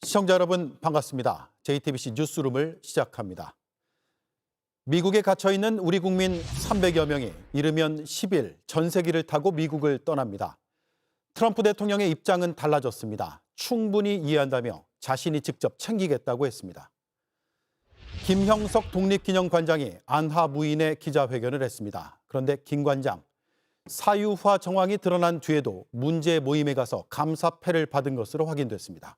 시청자 여러분 반갑습니다. JTBC 뉴스룸을 시작합니다. 미국에 갇혀있는 우리 국민 300여 명이 이르면 10일 전세기를 타고 미국을 떠납니다. 트럼프 대통령의 입장은 달라졌습니다. 충분히 이해한다며 자신이 직접 챙기겠다고 했습니다. 김형석 독립기념관장이 안하 부인의 기자회견을 했습니다. 그런데 김 관장, 사유화 정황이 드러난 뒤에도 문제 모임에 가서 감사패를 받은 것으로 확인됐습니다.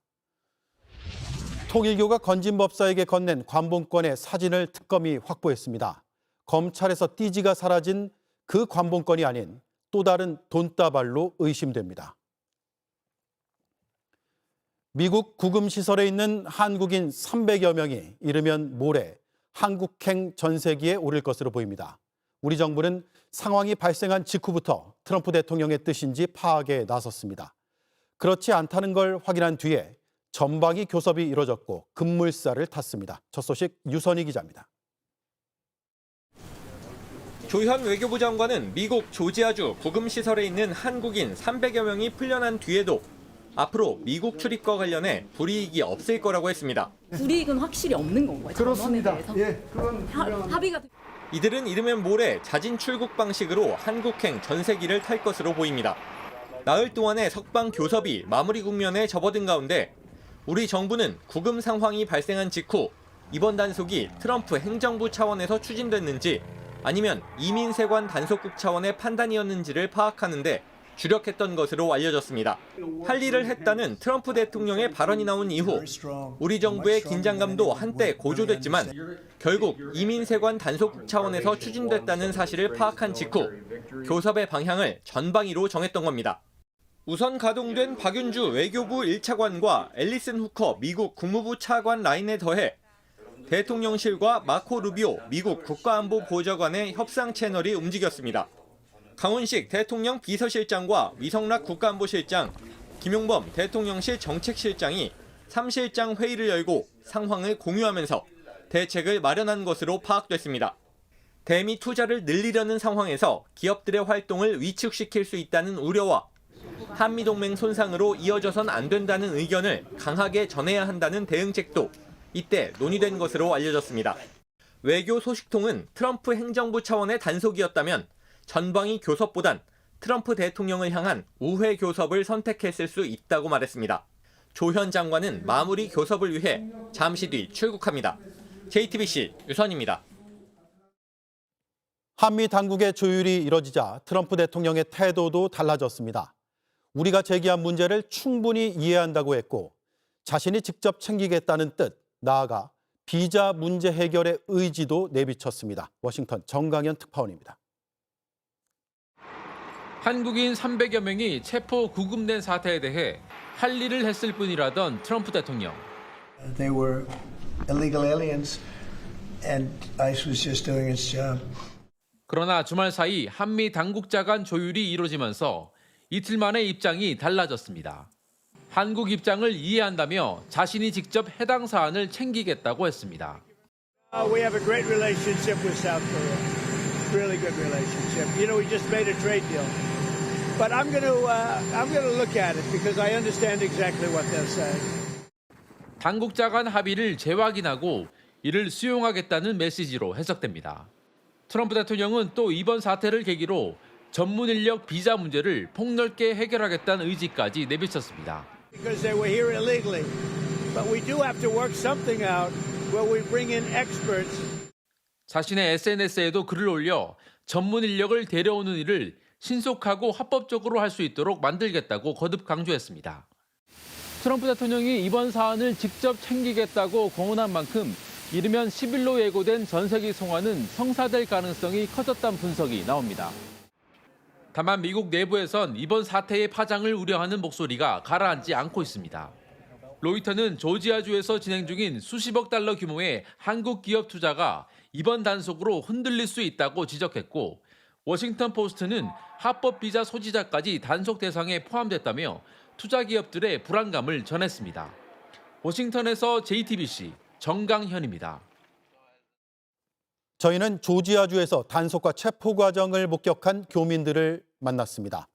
통일교가 건진법사에게 건넨 관본권의 사진을 특검이 확보했습니다. 검찰에서 띠지가 사라진 그 관본권이 아닌 또 다른 돈다발로 의심됩니다. 미국 구금시설에 있는 한국인 300여 명이 이르면 모레 한국행 전세기에 오를 것으로 보입니다. 우리 정부는 상황이 발생한 직후부터 트럼프 대통령의 뜻인지 파악에 나섰습니다. 그렇지 않다는 걸 확인한 뒤에 전방위 교섭이 이뤄졌고 급물살을 탔습니다. 첫 소식 유선희 기자입니다. 조현 외교부 장관은 미국 조지아주 구금시설에 있는 한국인 300여 명이 풀려난 뒤에도 앞으로 미국 출입과 관련해 불이익이 없을 거라고 했습니다. 불이익은 확실히 없는 건가요? 그렇습니다. 예, 그건 합의가 이들은 이르면 모레 자진 출국 방식으로 한국행 전세기를 탈 것으로 보입니다. 나흘 동안의 석방 교섭이 마무리 국면에 접어든 가운데 우리 정부는 구금 상황이 발생한 직후 이번 단속이 트럼프 행정부 차원에서 추진됐는지 아니면 이민세관 단속국 차원의 판단이었는지를 파악하는데 주력했던 것으로 알려졌습니다. 할 일을 했다는 트럼프 대통령의 발언이 나온 이후 우리 정부의 긴장감도 한때 고조됐지만 결국 이민세관 단속국 차원에서 추진됐다는 사실을 파악한 직후 교섭의 방향을 전방위로 정했던 겁니다. 우선 가동된 박윤주 외교부 1차관과 앨리슨 후커 미국 국무부 차관 라인에 더해 대통령실과 마코 루비오 미국 국가안보보좌관의 협상 채널이 움직였습니다. 강훈식 대통령 비서실장과 위성락 국가안보실장, 김용범 대통령실 정책실장이 3실장 회의를 열고 상황을 공유하면서 대책을 마련한 것으로 파악됐습니다. 대미 투자를 늘리려는 상황에서 기업들의 활동을 위축시킬 수 있다는 우려와 한미동맹 손상으로 이어져선 안 된다는 의견을 강하게 전해야 한다는 대응책도 이때 논의된 것으로 알려졌습니다. 외교 소식통은 트럼프 행정부 차원의 단속이었다면 전방위 교섭보단 트럼프 대통령을 향한 우회 교섭을 선택했을 수 있다고 말했습니다. 조현 장관은 마무리 교섭을 위해 잠시 뒤 출국합니다. JTBC 유선입니다. 한미 당국의 조율이 이뤄지자 트럼프 대통령의 태도도 달라졌습니다. 우리가 제기한 문제를 충분히 이해한다고 했고 자신이 직접 챙기겠다는 뜻, 나아가 비자 문제 해결의 의지도 내비쳤습니다. 워싱턴 정강현 특파원입니다. 한국인 300여 명이 체포 구금된 사태에 대해 할 일을 했을 뿐이라던 트럼프 대통령. They were illegal aliens and ICE was just doing its job. 그러나 주말 사이 한미 당국자 간 조율이 이루어지면서 이틀 만에 입장이 달라졌습니다. 한국 입장을 이해한다며 자신이 직접 해당 사안을 챙기겠다고 했습니다. We have a great relationship with South Korea. Really good relationship. You know, we just made a trade deal. But I'm going to look at it because I understand exactly what they're saying. 당국자 간 합의를 재확인하고 이를 수용하겠다는 메시지로 해석됩니다. 트럼프 대통령은 또 이번 사태를 계기로 전문 인력 비자 문제를 폭넓게 해결하겠다는 의지까지 내비쳤습니다. Because they were here illegally. But we do have to work something out where we bring in experts. 자신의 SNS에도 글을 올려 전문 인력을 데려오는 일을 신속하고 합법적으로 할 수 있도록 만들겠다고 거듭 강조했습니다. 트럼프 대통령이 이번 사안을 직접 챙기겠다고 공언한 만큼 이르면 10일로 예고된 전세기 송환은 성사될 가능성이 커졌다는 분석이 나옵니다. 다만 미국 내부에선 이번 사태의 파장을 우려하는 목소리가 가라앉지 않고 있습니다. 로이터는 조지아주에서 진행 중인 수십억 달러 규모의 한국 기업 투자가 이번 단속으로 흔들릴 수 있다고 지적했고 워싱턴 포스트는 합법 비자 소지자까지 단속 대상에 포함됐다며 투자 기업들의 불안감을 전했습니다. 워싱턴에서 JTBC 정강현입니다. 저희는 조지아주에서 단속과 체포 과정을 목격한 교민들을 만났습니다.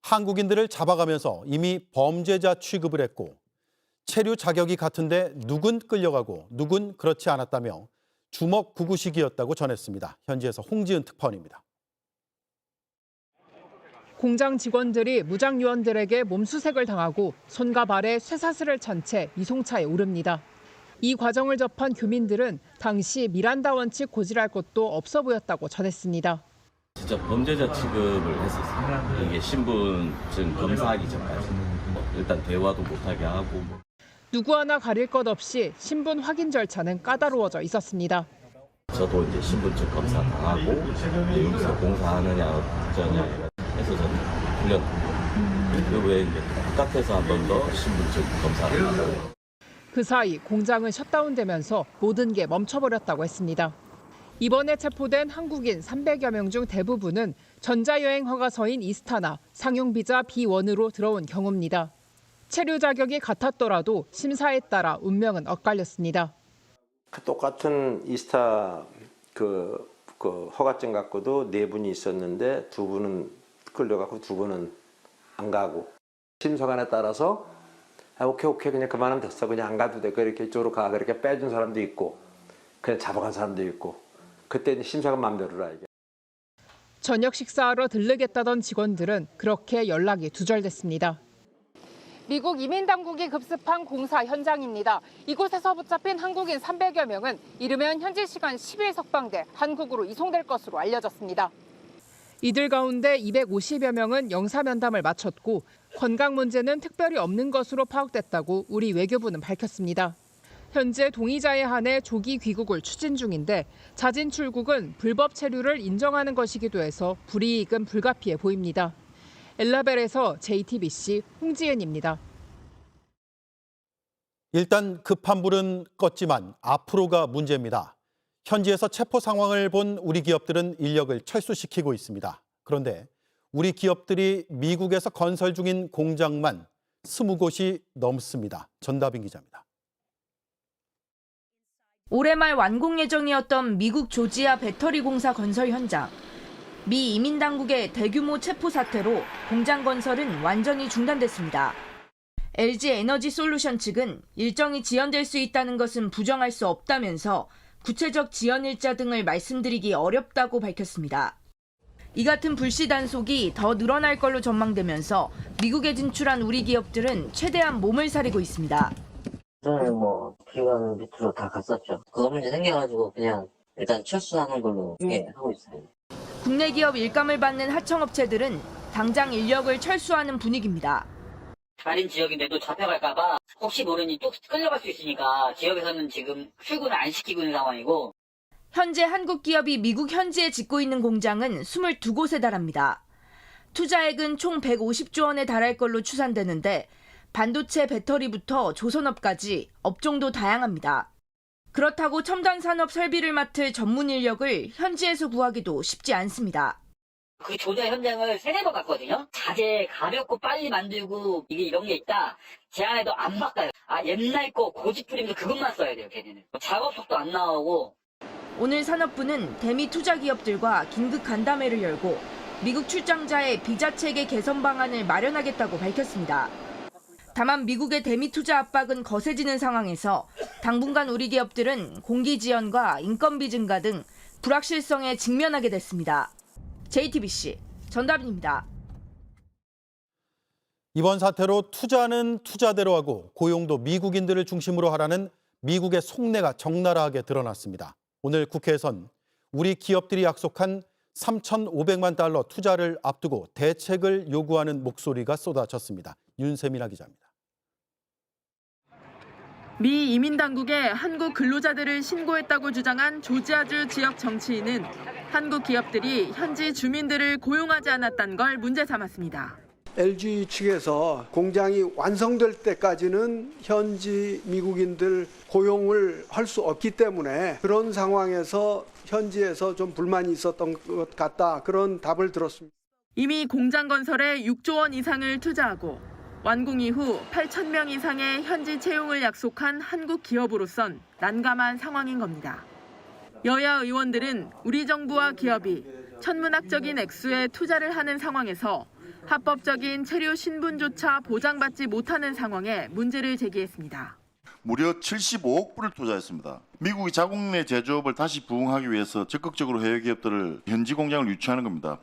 한국인들을 잡아가면서 이미 범죄자 취급을 했고 체류 자격이 같은데 누군 끌려가고 누군 그렇지 않았다며 주먹구구식이었다고 전했습니다. 현지에서 홍지은 특파원입니다. 공장 직원들이 무장 요원들에게 몸수색을 당하고 손과 발에 쇠사슬을 찬 채 이송차에 오릅니다. 이 과정을 접한 교민들은 당시 미란다 원칙 고지할 것도 없어 보였다고 전했습니다. 진짜 범죄자 취급을 했었어요. 이게 신분증 검사하기 전까지. 일단 대화도 못하게 하고. 누구 하나 가릴 것 없이 신분 확인 절차는 까다로워져 있었습니다. 저도 이제 신분증 검사 다 하고 여기서 공사하느냐 어쩌냐 해서 저는 풀렸고 그 외에 이제 바깥에서 한 번 더 신분증 검사를 하고. 그 사이 공장은 셧다운되면서 모든 게 멈춰버렸다고 했습니다. 이번에 체포된 한국인 300여 명 중 대부분은 전자여행 허가서인 이스타나 상용비자 B1으로 들어온 경우입니다. 체류 자격이 같았더라도 심사에 따라 운명은 엇갈렸습니다. 똑같은 이스타 그 허가증 갖고도 4분이 있었는데 2분은 끌려가고 2분은 안 가고 심사관에 따라서 오케이 그냥 그만하면 됐어 그냥 안 가도 돼 이렇게 이쪽으로 가 그렇게 빼준 사람도 있고 그냥 잡아간 사람도 있고 그때 심사관 맘대로라 이게. 저녁 식사하러 들르겠다던 직원들은 그렇게 연락이 두절됐습니다. 미국 이민당국이 급습한 공사 현장입니다. 이곳에서 붙잡힌 한국인 300여 명은 이르면 현지 시간 10일 석방돼 한국으로 이송될 것으로 알려졌습니다. 이들 가운데 250여 명은 영사면담을 마쳤고 건강 문제는 특별히 없는 것으로 파악됐다고 우리 외교부는 밝혔습니다. 현재 동의자에 한해 조기 귀국을 추진 중인데 자진 출국은 불법 체류를 인정하는 것이기도 해서 불이익은 불가피해 보입니다. 엘라벨에서 JTBC 홍지은입니다. 일단 급한 불은 껐지만 앞으로가 문제입니다. 현지에서 체포 상황을 본 우리 기업들은 인력을 철수시키고 있습니다. 그런데 우리 기업들이 미국에서 건설 중인 공장만 20곳이 넘습니다. 전다빈 기자입니다. 올해 말 완공 예정이었던 미국 조지아 배터리 공사 건설 현장. 미 이민당국의 대규모 체포 사태로 공장 건설은 완전히 중단됐습니다. LG 에너지 솔루션 측은 일정이 지연될 수 있다는 것은 부정할 수 없다면서 구체적 지연 일자 등을 말씀드리기 어렵다고 밝혔습니다. 이 같은 불씨 단속이 더 늘어날 걸로 전망되면서 미국에 진출한 우리 기업들은 최대한 몸을 사리고 있습니다. 저는 비관 밑으로 다 갔었죠. 그거 문제 생겨가지고 그냥 일단 철수하는 걸로 하고 있어요. 국내 기업 일감을 받는 하청업체들은 당장 인력을 철수하는 분위기입니다. 다른 지역인데도 잡혀갈까봐 혹시 모르니 또 끌려갈 수 있으니까 지역에서는 지금 출근을 안 시키고 있는 상황이고. 현재 한국 기업이 미국 현지에 짓고 있는 공장은 22곳에 달합니다. 투자액은 총 150조 원에 달할 걸로 추산되는데 반도체 배터리부터 조선업까지 업종도 다양합니다. 그렇다고 첨단 산업 설비를 맡을 전문 인력을 현지에서 구하기도 쉽지 않습니다. 그 조자 현장을 3-4번 갔거든요. 자재 가볍고 빨리 만들고 이게 이런 게 있다. 제안해도 안 바꿔요. 옛날 거 고집부리면서 그것만 써야 돼요, 걔네는. 작업 속도 안 나오고. 오늘 산업부는 대미 투자 기업들과 긴급 간담회를 열고 미국 출장자의 비자 체계 개선 방안을 마련하겠다고 밝혔습니다. 다만 미국의 대미 투자 압박은 거세지는 상황에서 당분간 우리 기업들은 공기 지연과 인건비 증가 등 불확실성에 직면하게 됐습니다. JTBC 전다빈입니다. 이번 사태로 투자는 투자대로 하고 고용도 미국인들을 중심으로 하라는 미국의 속내가 적나라하게 드러났습니다. 오늘 국회에선 우리 기업들이 약속한 3,500만 달러 투자를 앞두고 대책을 요구하는 목소리가 쏟아졌습니다. 윤세민아 기자입니다. 미 이민당국에 한국 근로자들을 신고했다고 주장한 조지아주 지역 정치인은 한국 기업들이 현지 주민들을 고용하지 않았다는 걸 문제 삼았습니다. LG 측에서 공장이 완성될 때까지는 현지 미국인들 고용을 할 수 없기 때문에 그런 상황에서 현지에서 좀 불만이 있었던 것 같다. 그런 답을 들었습니다. 이미 공장 건설에 6조 원 이상을 투자하고 완공 이후 8,000명 이상의 현지 채용을 약속한 한국 기업으로선 난감한 상황인 겁니다. 여야 의원들은 우리 정부와 기업이 천문학적인 액수의 투자를 하는 상황에서 합법적인 체류 신분조차 보장받지 못하는 상황에 문제를 제기했습니다. 무려 75억 불을 투자했습니다. 미국이 자국 내 제조업을 다시 부흥하기 위해서 적극적으로 해외 기업들을 현지 공장을 유치하는 겁니다.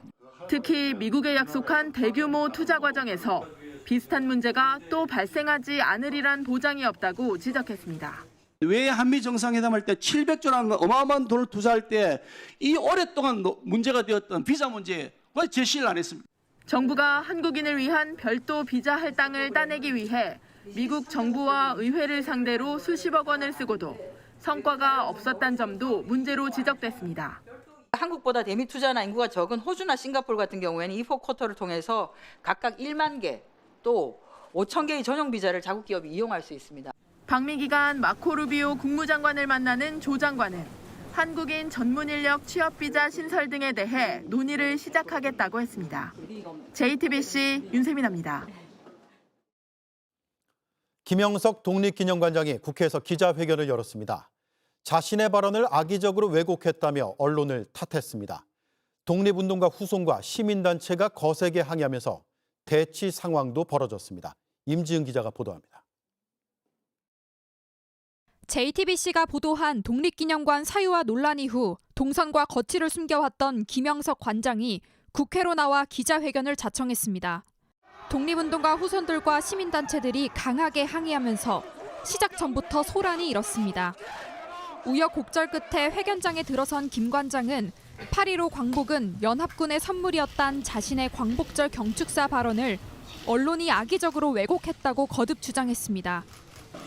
특히 미국에 약속한 대규모 투자 과정에서 비슷한 문제가 또 발생하지 않으리란 보장이 없다고 지적했습니다. 왜 한미 정상회담할 때 700조라는 어마어마한 돈을 투자할 때 이 오랫동안 문제가 되었던 비자 문제에 왜 제시를 안 했습니까? 정부가 한국인을 위한 별도 비자 할당을 따내기 위해 미국 정부와 의회를 상대로 수십억 원을 쓰고도 성과가 없었다는 점도 문제로 지적됐습니다. 한국보다 대미 투자나 인구가 적은 호주나 싱가포르 같은 경우에는 E4쿼터를 통해서 각각 1만 개 또 5천 개의 전용 비자를 자국 기업이 이용할 수 있습니다. 방미 기간 마코 루비오 국무장관을 만나는 조 장관은 한국인 전문 인력 취업 비자 신설 등에 대해 논의를 시작하겠다고 했습니다. JTBC 윤세민입니다. 김영석 독립기념관장이 국회에서 기자회견을 열었습니다. 자신의 발언을 악의적으로 왜곡했다며 언론을 탓했습니다. 독립운동가 후손과 시민단체가 거세게 항의하면서 대치 상황도 벌어졌습니다. 임지은 기자가 보도합니다. JTBC가 보도한 독립기념관 사유와 논란 이후 동선과 거취를 숨겨왔던 김영석 관장이 국회로 나와 기자회견을 자청했습니다. 독립운동가 후손들과 시민단체들이 강하게 항의하면서 시작 전부터 소란이 일었습니다. 우여곡절 끝에 회견장에 들어선 김 관장은 8.15 광복은 연합군의 선물이었단 자신의 광복절 경축사 발언을 언론이 악의적으로 왜곡했다고 거듭 주장했습니다.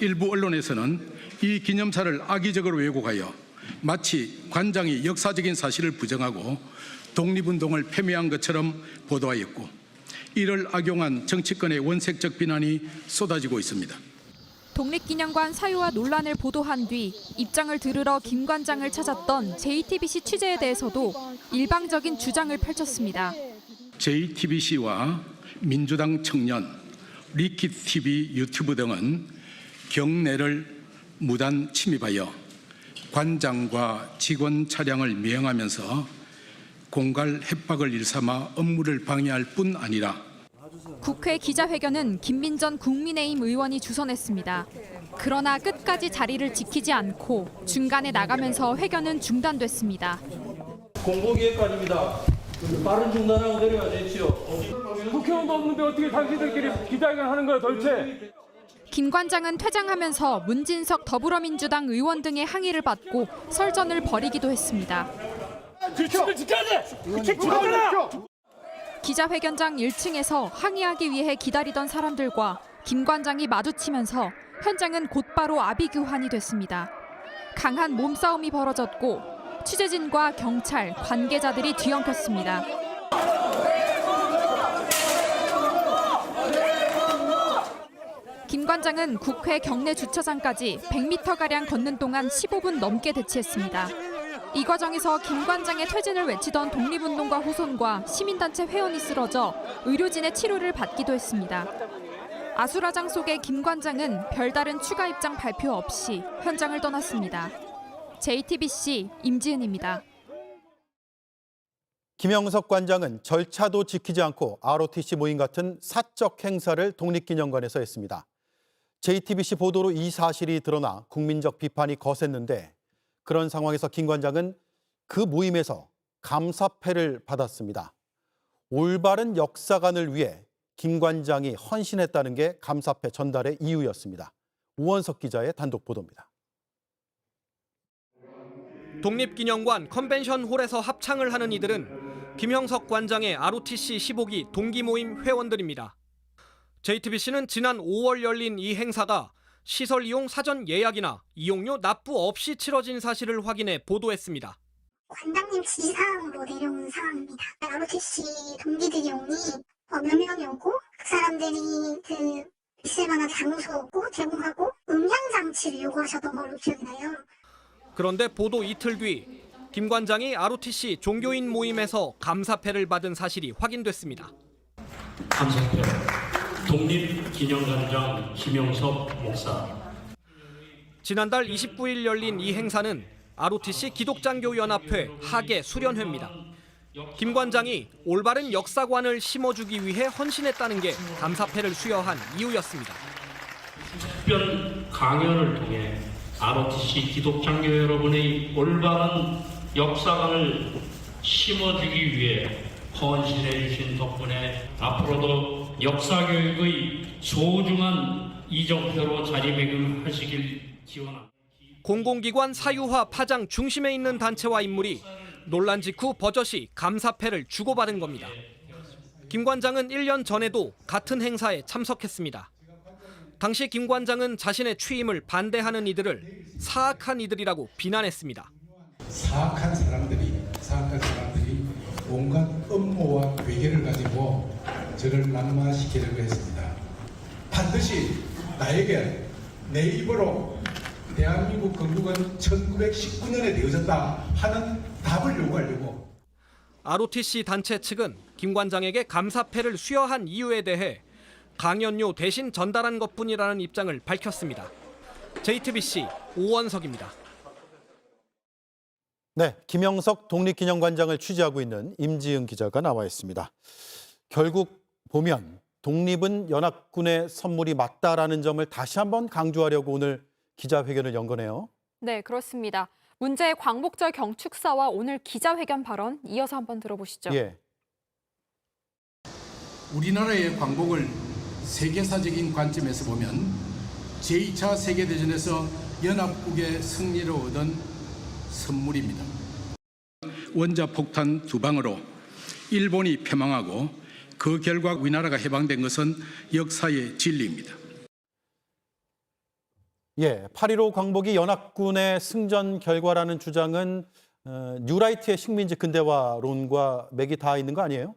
일부 언론에서는 이 기념사를 악의적으로 왜곡하여 마치 관장이 역사적인 사실을 부정하고 독립운동을 폄훼한 것처럼 보도하였고 이를 악용한 정치권의 원색적 비난이 쏟아지고 있습니다. 독립기념관 사유와 논란을 보도한 뒤 입장을 들으러 김 관장을 찾았던 JTBC 취재에 대해서도 일방적인 주장을 펼쳤습니다. JTBC와 민주당 청년, 리킷TV 유튜브 등은 경내를 무단 침입하여 관장과 직원 차량을 미행하면서 공갈 협박을 일삼아 업무를 방해할 뿐 아니라 국회 기자회견은 김민전 국민의힘 의원이 주선했습니다. 그러나 끝까지 자리를 지키지 않고 중간에 나가면서 회견은 중단됐습니다. 공보기획관입니다. 빠른 중단하고 내려야 되지요. 국회의원도 없는데 어떻게 당신들끼리 기자회견 하는 거야 도대체? 김 관장은 퇴장하면서 문진석 더불어민주당 의원 등의 항의를 받고 설전을 벌이기도 했습니다. 규칙을 지켜야 돼! 규칙 지켜라! 기자회견장 1층에서 항의하기 위해 기다리던 사람들과 김 관장이 마주치면서 현장은 곧바로 아비규환이 됐습니다. 강한 몸싸움이 벌어졌고 취재진과 경찰, 관계자들이 뒤엉켰습니다. 김 관장은 국회 경내 주차장까지 100m가량 걷는 동안 15분 넘게 대치했습니다. 이 과정에서 김 관장의 퇴진을 외치던 독립운동가 후손과 시민단체 회원이 쓰러져 의료진의 치료를 받기도 했습니다. 아수라장 속의 김 관장은 별다른 추가 입장 발표 없이 현장을 떠났습니다. JTBC 임지은입니다. 김영석 관장은 절차도 지키지 않고 ROTC 모임 같은 사적 행사를 독립기념관에서 했습니다. JTBC 보도로 이 사실이 드러나 국민적 비판이 거셌는데 그런 상황에서 김 관장은 그 모임에서 감사패를 받았습니다. 올바른 역사관을 위해 김 관장이 헌신했다는 게 감사패 전달의 이유였습니다. 우원석 기자의 단독 보도입니다. 독립기념관 컨벤션홀에서 합창을 하는 이들은 김영석 관장의 ROTC 15기 동기모임 회원들입니다. JTBC는 지난 5월 열린 이 행사가 시설 이용 사전 예약이나 이용료 납부 없이 치러진 사실을 확인해 보도했습니다. 관장님 지시사항으로 내려온 상황입니다. ROTC 동기들이 오니 몇 명이 오고 그 사람들이 있을 만한 장소고 제공하고 음향 장치를 요구하셨던 걸로 기억이 나요. 그런데 보도 이틀 뒤 김 관장이 ROTC 종교인 모임에서 감사패를 받은 사실이 확인됐습니다. 감사패 독립기념관장 김영석 목사. 지난달 29일 열린 이 행사는 ROTC 기독장교연합회 하계 수련회입니다. 김 관장이 올바른 역사관을 심어주기 위해 헌신했다는 게 감사패를 수여한 이유였습니다. 특별 강연을 통해 ROTC 기독장교 여러분의 올바른 역사관을 심어주기 위해 헌신해 주신 덕분에 앞으로도 역사교육의 소중한 이정표로 자리매김하시길 기원합니다. 공공기관 사유화 파장 중심에 있는 단체와 인물이 논란 직후 버젓이 감사패를 주고받은 겁니다. 김 관장은 1년 전에도 같은 행사에 참석했습니다. 당시 김 관장은 자신의 취임을 반대하는 이들을 사악한 이들이라고 비난했습니다. 사악한 사람들이 온갖 음모와 괴계를 가지고 저를 낙마시키려고 했습니다. 반드시 나에게 내 입으로 대한민국 건국은 1919년에 되어졌다 하는 답을 요구하려고. ROTC 단체 측은 김 관장에게 감사패를 수여한 이유에 대해 강연료 대신 전달한 것뿐이라는 입장을 밝혔습니다. JTBC 오원석입니다. 네, 김영석 독립기념관장을 취재하고 있는 임지은 기자가 나와 있습니다. 결국 보면 독립은 연합군의 선물이 맞다라는 점을 다시 한번 강조하려고 오늘 기자회견을 연 거네요. 네, 그렇습니다. 문제의 광복절 경축사와 오늘 기자회견 발언 이어서 한번 들어보시죠. 예. 우리나라의 광복을 세계사적인 관점에서 보면 제2차 세계대전에서 연합국의 승리로 얻은 선물입니다. 원자폭탄 2방으로 일본이 패망하고 그 결과 우리나라가 해방된 것은 역사의 진리입니다. 예, 8.15 광복이 연합군의 승전 결과라는 주장은 뉴라이트의 식민지 근대화론과 맥이 닿아 있는 거 아니에요?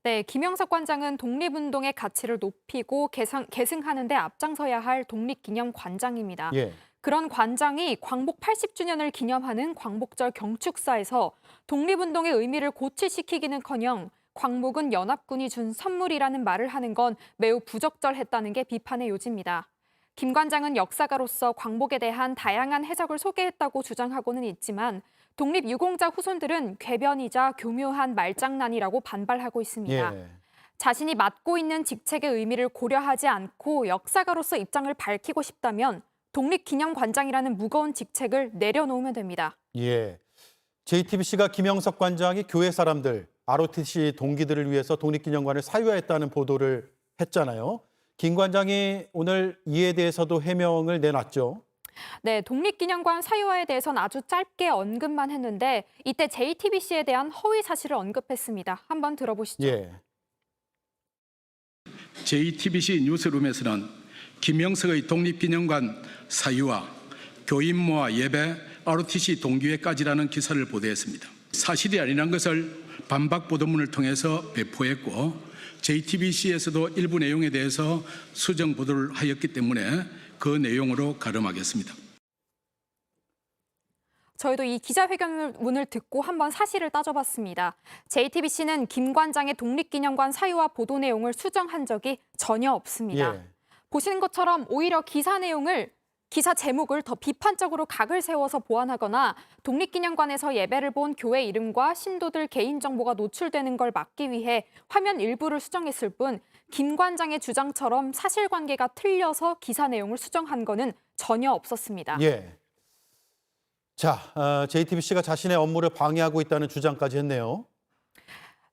네, 김영석 관장은 독립운동의 가치를 높이고 계승하는 데 앞장서야 할 독립기념관장입니다. 예. 그런 관장이 광복 80주년을 기념하는 광복절 경축사에서 독립운동의 의미를 고취시키기는커녕 광복은 연합군이 준 선물이라는 말을 하는 건 매우 부적절했다는 게 비판의 요지입니다. 김 관장은 역사가로서 광복에 대한 다양한 해석을 소개했다고 주장하고는 있지만 독립유공자 후손들은 궤변이자 교묘한 말장난이라고 반발하고 있습니다. 예. 자신이 맡고 있는 직책의 의미를 고려하지 않고 역사가로서 입장을 밝히고 싶다면 독립기념관장이라는 무거운 직책을 내려놓으면 됩니다. 예. JTBC가 김영석 관장이 교회 사람들, ROTC 동기들을 위해서 독립기념관을 사유화했다는 보도를 했잖아요. 김 관장이 오늘 이에 대해서도 해명을 내놨죠. 네, 독립기념관 사유화에 대해서는 아주 짧게 언급만 했는데 이때 JTBC에 대한 허위 사실을 언급했습니다. 한번 들어보시죠. 예. JTBC 뉴스룸에서는 김영석의 독립기념관 사유화, 교인 모아 예배, ROTC 동기회까지라는 기사를 보도했습니다. 사실이 아니란 것을 반박 보도문을 통해서 배포했고 JTBC에서도 일부 내용에 대해서 수정 보도를 하였기 때문에 그 내용으로 가름하겠습니다. 저희도 이 기자회견문을 듣고 한번 사실을 따져봤습니다. JTBC는 김 관장의 독립기념관 사유화 보도 내용을 수정한 적이 전혀 없습니다. 예. 보시는 것처럼 오히려 기사 제목을 더 비판적으로 각을 세워서 보완하거나 독립기념관에서 예배를 본 교회 이름과 신도들 개인정보가 노출되는 걸 막기 위해 화면 일부를 수정했을 뿐 김 관장의 주장처럼 사실관계가 틀려서 기사 내용을 수정한 거는 전혀 없었습니다. 예. 자, JTBC가 자신의 업무를 방해하고 있다는 주장까지 했네요.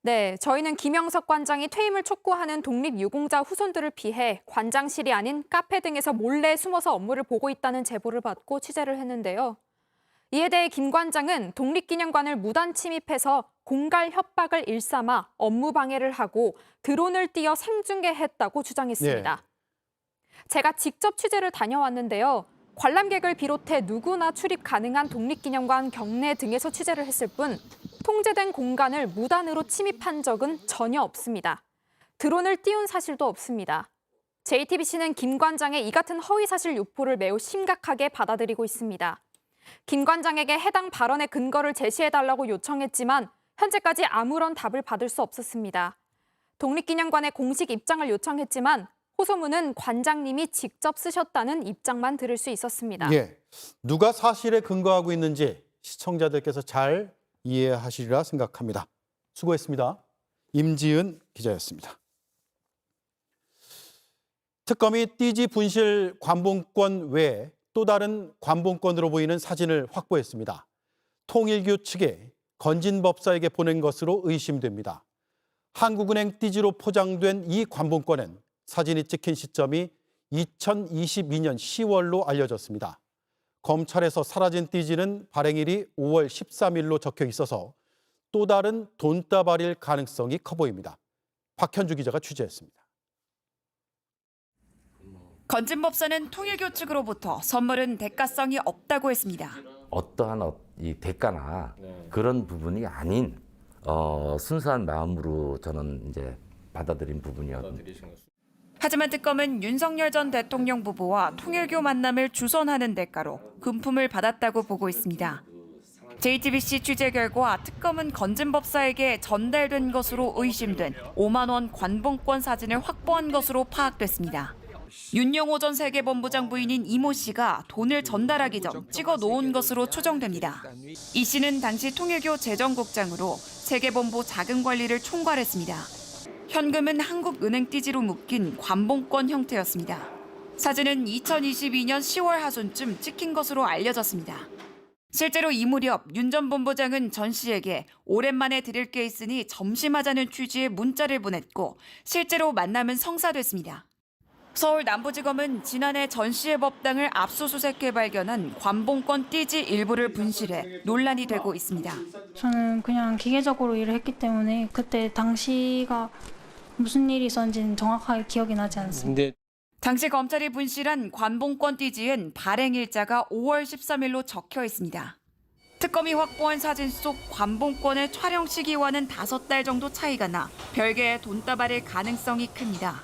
네, 저희는 김영석 관장이 퇴임을 촉구하는 독립유공자 후손들을 피해 관장실이 아닌 카페 등에서 몰래 숨어서 업무를 보고 있다는 제보를 받고 취재를 했는데요. 이에 대해 김 관장은 독립기념관을 무단 침입해서 공갈 협박을 일삼아 업무 방해를 하고 드론을 띄워 생중계했다고 주장했습니다. 제가 직접 취재를 다녀왔는데요. 관람객을 비롯해 누구나 출입 가능한 독립기념관 경내 등에서 취재를 했을 뿐 통제된 공간을 무단으로 침입한 적은 전혀 없습니다. 드론을 띄운 사실도 없습니다. JTBC는 김 관장의 이 같은 허위사실 유포를 매우 심각하게 받아들이고 있습니다. 김 관장에게 해당 발언의 근거를 제시해달라고 요청했지만 현재까지 아무런 답을 받을 수 없었습니다. 독립기념관의 공식 입장을 요청했지만 호소문은 관장님이 직접 쓰셨다는 입장만 들을 수 있었습니다. 예. 누가 사실에 근거하고 있는지 시청자들께서 잘 이해하시리라 생각합니다. 수고했습니다. 임지은 기자였습니다. 특검이 띠지 분실 관봉권 외에 또 다른 관봉권으로 보이는 사진을 확보했습니다. 통일교 측에 건진법사에게 보낸 것으로 의심됩니다. 한국은행 띠지로 포장된 이 관봉권은 사진이 찍힌 시점이 2022년 10월로 알려졌습니다. 검찰에서 사라진 띠지는 발행일이 5월 13일로 적혀 있어서 또 다른 돈다발일 가능성이 커 보입니다. 박현주 기자가 취재했습니다. 건진법사는 통일교 측으로부터 선물은 대가성이 없다고 했습니다. 어떠한 이 대가나 그런 부분이 아닌 순수한 마음으로 저는 이제 받아들인 부분이었습니다. 하지만 특검은 윤석열 전 대통령 부부와 통일교 만남을 주선하는 대가로 금품을 받았다고 보고 있습니다. JTBC 취재 결과 특검은 건진법사에게 전달된 것으로 의심된 5만 원 관봉권 사진을 확보한 것으로 파악됐습니다. 윤영호 전 세계본부장 부인인 이모 씨가 돈을 전달하기 전 찍어 놓은 것으로 추정됩니다. 이 씨는 당시 통일교 재정국장으로 세계본부 자금 관리를 총괄했습니다. 현금은 한국은행 띠지로 묶인 관봉권 형태였습니다. 사진은 2022년 10월 하순쯤 찍힌 것으로 알려졌습니다. 실제로 이 무렵 윤 전 본부장은 전 씨에게 오랜만에 드릴 게 있으니 점심하자는 취지의 문자를 보냈고 실제로 만남은 성사됐습니다. 서울 남부지검은 지난해 전 씨의 법당을 압수수색해 발견한 관봉권 띠지 일부를 분실해 논란이 되고 있습니다. 저는 그냥 기계적으로 일을 했기 때문에 그때 당시가 무슨 일이 있었는지는 정확하게 기억이 나지 않습니다. 당시 검찰이 분실한 관봉권 띠지엔 발행일자가 5월 13일로 적혀 있습니다. 특검이 확보한 사진 속 관봉권의 촬영 시기와는 5달 정도 차이가 나 별개의 돈다발일 가능성이 큽니다.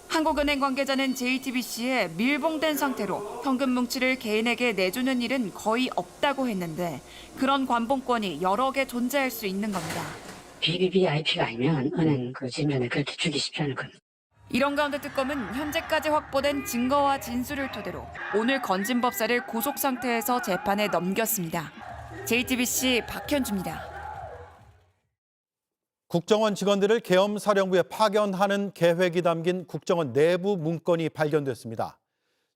한국은행 관계자는 JTBC에 밀봉된 상태로 현금 뭉치를 개인에게 내주는 일은 거의 없다고 했는데 그런 관봉권이 여러 개 존재할 수 있는 겁니다. BBVIP가 아니면 은행 그 지면에 그렇게 주기 쉽지 않을 겁니다. 이런 가운데 특검은 현재까지 확보된 증거와 진술을 토대로 오늘 건진법사를 구속 상태에서 재판에 넘겼습니다. JTBC 박현주입니다. 국정원 직원들을 계엄사령부에 파견하는 계획이 담긴 국정원 내부 문건이 발견됐습니다.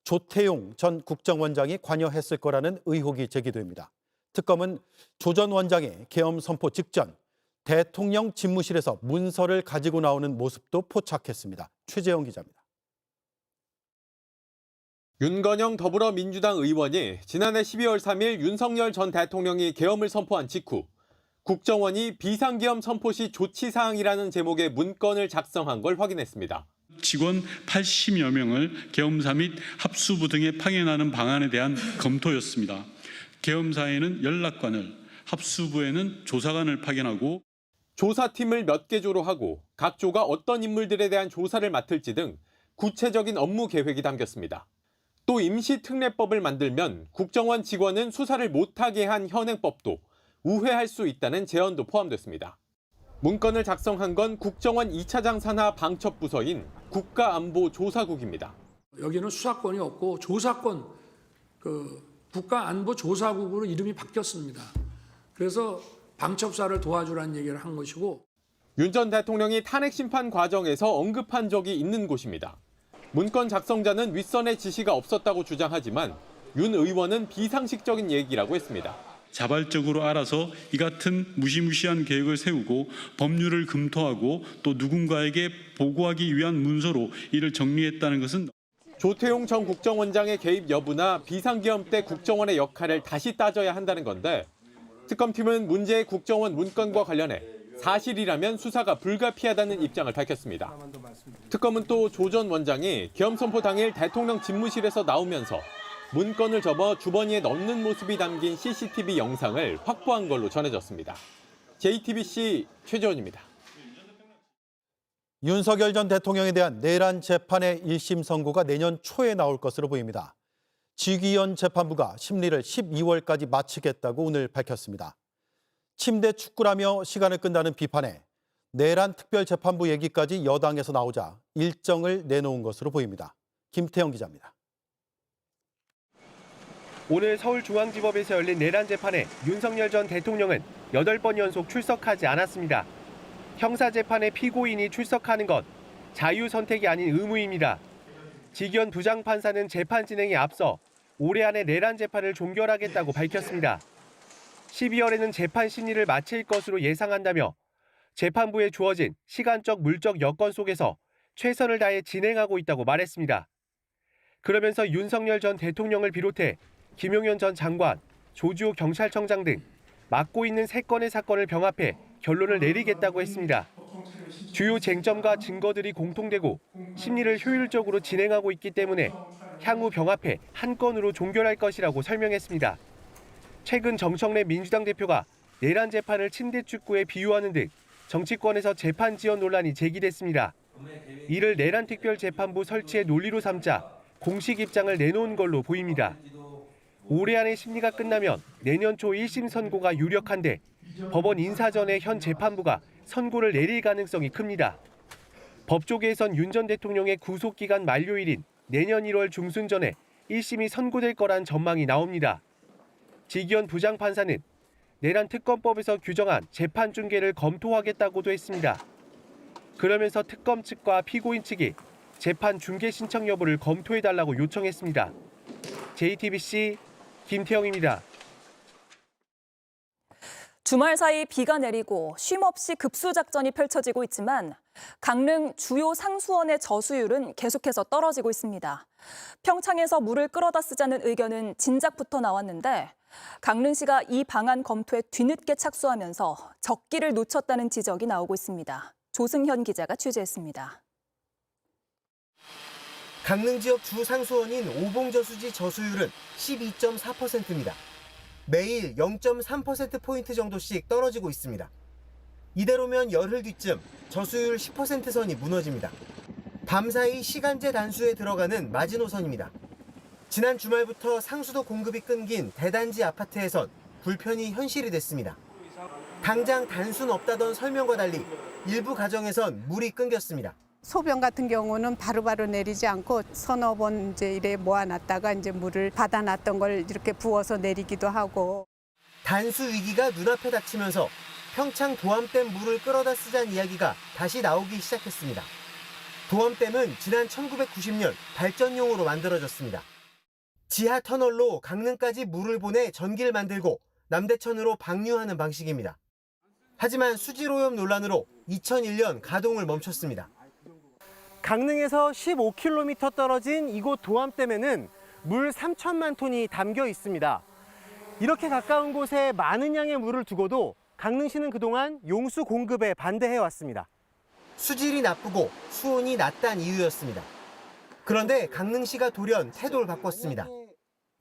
조태용 전 국정원장이 관여했을 거라는 의혹이 제기됩니다. 특검은 조 전 원장의 계엄 선포 직전 대통령 집무실에서 문서를 가지고 나오는 모습도 포착했습니다. 최재영 기자입니다. 윤건영 더불어민주당 의원이 지난해 12월 3일 윤석열 전 대통령이 계엄을 선포한 직후 국정원이 비상계엄 선포 시 조치사항이라는 제목의 문건을 작성한 걸 확인했습니다. 직원 80여 명을 계엄사 및 합수부 등에 파견하는 방안에 대한 검토였습니다. 계엄사에는 연락관을, 합수부에는 조사관을 파견하고 조사팀을 몇 개 조로 하고 각 조가 어떤 인물들에 대한 조사를 맡을지 등 구체적인 업무 계획이 담겼습니다. 또 임시특례법을 만들면 국정원 직원은 수사를 못하게 한 현행법도 우회할 수 있다는 제언도 포함됐습니다. 문건을 작성한 건 국정원 2차장 산하 방첩부서인 국가안보조사국입니다. 여기는 수사권이 없고 조사권, 국가안보조사국으로 이름이 바뀌었습니다. 그래서 방첩사를 도와주라는 얘기를 한 것이고. 윤 전 대통령이 탄핵 심판 과정에서 언급한 적이 있는 곳입니다. 문건 작성자는 윗선의 지시가 없었다고 주장하지만 윤 의원은 비상식적인 얘기라고 했습니다. 자발적으로 알아서 이 같은 무시무시한 계획을 세우고 법률을 검토하고 또 누군가에게 보고하기 위한 문서로 이를 정리했다는 것은 조태용 전 국정원장의 개입 여부나 비상계엄 때 국정원의 역할을 다시 따져야 한다는 건데 특검팀은 문제의 국정원 문건과 관련해 사실이라면 수사가 불가피하다는 입장을 밝혔습니다. 특검은 또 조 전 원장이 계엄 선포 당일 대통령 집무실에서 나오면서 문건을 접어 주머니에 넣는 모습이 담긴 CCTV 영상을 확보한 걸로 전해졌습니다. JTBC 최재원입니다. 윤석열 전 대통령에 대한 내란 재판의 1심 선고가 내년 초에 나올 것으로 보입니다. 지기현 재판부가 심리를 12월까지 마치겠다고 오늘 밝혔습니다. 침대 축구라며 시간을 끈다는 비판에 내란 특별재판부 얘기까지 여당에서 나오자 일정을 내놓은 것으로 보입니다. 김태형 기자입니다. 오늘 서울중앙지법에서 열린 내란 재판에 윤석열 전 대통령은 8번 연속 출석하지 않았습니다. 형사재판에 피고인이 출석하는 것 자유 선택이 아닌 의무입니다. 지기현 부장판사는 재판 진행에 앞서 올해 안에 내란 재판을 종결하겠다고 밝혔습니다. 12월에는 재판 심리를 마칠 것으로 예상한다며 재판부에 주어진 시간적 물적 여건 속에서 최선을 다해 진행하고 있다고 말했습니다. 그러면서 윤석열 전 대통령을 비롯해 김용현 전 장관, 조지호 경찰청장 등 맡고 있는 3건의 사건을 병합해 결론을 내리겠다고 했습니다. 주요 쟁점과 증거들이 공통되고 심리를 효율적으로 진행하고 있기 때문에 향후 병합해 한 건으로 종결할 것이라고 설명했습니다. 최근 정청래 민주당 대표가 내란 재판을 침대 축구에 비유하는 등 정치권에서 재판 지연 논란이 제기됐습니다. 이를 내란 특별재판부 설치의 논리로 삼자 공식 입장을 내놓은 걸로 보입니다. 올해 안에 심리가 끝나면 내년 초 1심 선고가 유력한데 법원 인사 전에 현 재판부가 선고를 내릴 가능성이 큽니다. 법조계에선 윤 전 대통령의 구속기간 만료일인 내년 1월 중순 전에 1심이 선고될 거란 전망이 나옵니다. 지기현 부장판사는 내란 특검법에서 규정한 재판 중계를 검토하겠다고도 했습니다. 그러면서 특검 측과 피고인 측이 재판 중계 신청 여부를 검토해달라고 요청했습니다. JTBC 김태영입니다. 주말 사이 비가 내리고 쉼없이 급수작전이 펼쳐지고 있지만 강릉 주요 상수원의 저수율은 계속해서 떨어지고 있습니다. 평창에서 물을 끌어다 쓰자는 의견은 진작부터 나왔는데 강릉시가 이 방안 검토에 뒤늦게 착수하면서 적기를 놓쳤다는 지적이 나오고 있습니다. 조승현 기자가 취재했습니다. 강릉 지역 주 상수원인 오봉저수지 저수율은 12.4%입니다. 매일 0.3%포인트 정도씩 떨어지고 있습니다. 이대로면 열흘 뒤쯤 저수율 10% 선이 무너집니다. 밤사이 시간제 단수에 들어가는 마지노선입니다. 지난 주말부터 상수도 공급이 끊긴 대단지 아파트에선 불편이 현실이 됐습니다. 당장 단수는 없다던 설명과 달리 일부 가정에선 물이 끊겼습니다. 소변 같은 경우는 바로바로 내리지 않고 서너 번 이제 이래 모아놨다가 이제 물을 받아놨던 걸 이렇게 부어서 내리기도 하고. 단수 위기가 눈앞에 닥치면서 평창 도암댐 물을 끌어다 쓰자는 이야기가 다시 나오기 시작했습니다. 도암댐은 지난 1990년 발전용으로 만들어졌습니다. 지하 터널로 강릉까지 물을 보내 전기를 만들고 남대천으로 방류하는 방식입니다. 하지만 수질오염 논란으로 2001년 가동을 멈췄습니다. 강릉에서 15km 떨어진 이곳 도암댐에는 물 3천만 톤이 담겨 있습니다. 이렇게 가까운 곳에 많은 양의 물을 두고도 강릉시는 그동안 용수 공급에 반대해왔습니다. 수질이 나쁘고 수온이 낮다는 이유였습니다. 그런데 강릉시가 돌연 태도를 바꿨습니다.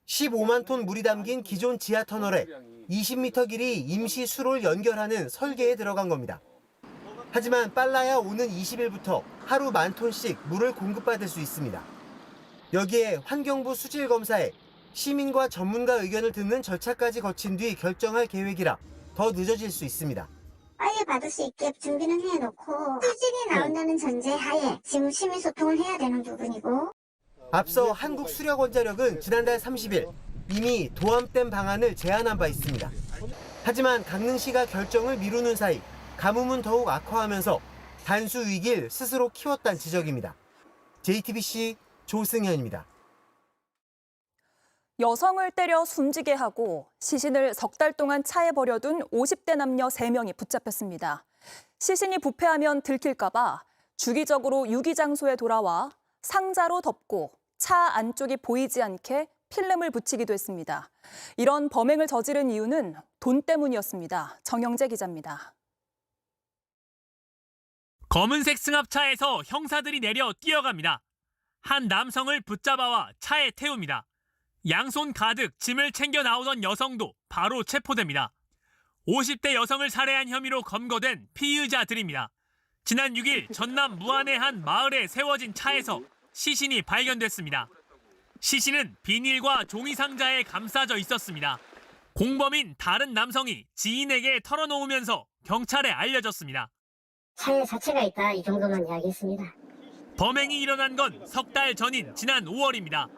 15만 톤 물이 담긴 기존 지하 터널에 20m 길이 임시 수로를 연결하는 설계에 들어간 겁니다. 하지만 빨라야 오는 20일부터 하루 10,000톤씩 물을 공급받을 수 있습니다. 여기에 환경부 수질검사에 시민과 전문가 의견을 듣는 절차까지 거친 뒤 결정할 계획이라 더 늦어질 수 있습니다. 빨리 받을 수 있게 준비는 해놓고 수질이 나온다는 전제하에 지금 시민 소통을 해야 되는 부분이고. 앞서 한국수력원자력은 지난달 30일 이미 도암댐 방안을 제안한 바 있습니다. 하지만 강릉시가 결정을 미루는 사이 가뭄은 더욱 악화하면서 단수 위기를 스스로 키웠다는 지적입니다. JTBC 조승현입니다. 여성을 때려 숨지게 하고 시신을 석 달 동안 차에 버려둔 50대 남녀 3명이 붙잡혔습니다. 시신이 부패하면 들킬까 봐 주기적으로 유기 장소에 돌아와 상자로 덮고 차 안쪽이 보이지 않게 필름을 붙이기도 했습니다. 이런 범행을 저지른 이유는 돈 때문이었습니다. 정영재 기자입니다. 검은색 승합차에서 형사들이 내려 뛰어갑니다. 한 남성을 붙잡아와 차에 태웁니다. 양손 가득 짐을 챙겨 나오던 여성도 바로 체포됩니다. 50대 여성을 살해한 혐의로 검거된 피의자들입니다. 지난 6일 전남 무안의 한 마을에 세워진 차에서 시신이 발견됐습니다. 시신은 비닐과 종이 상자에 감싸져 있었습니다. 공범인 다른 남성이 지인에게 털어놓으면서 경찰에 알려졌습니다. 차에 사체가 있다, 이 정도만 이야기했습니다. 범행이 일어난 건 석 달 전인 지난 5월입니다.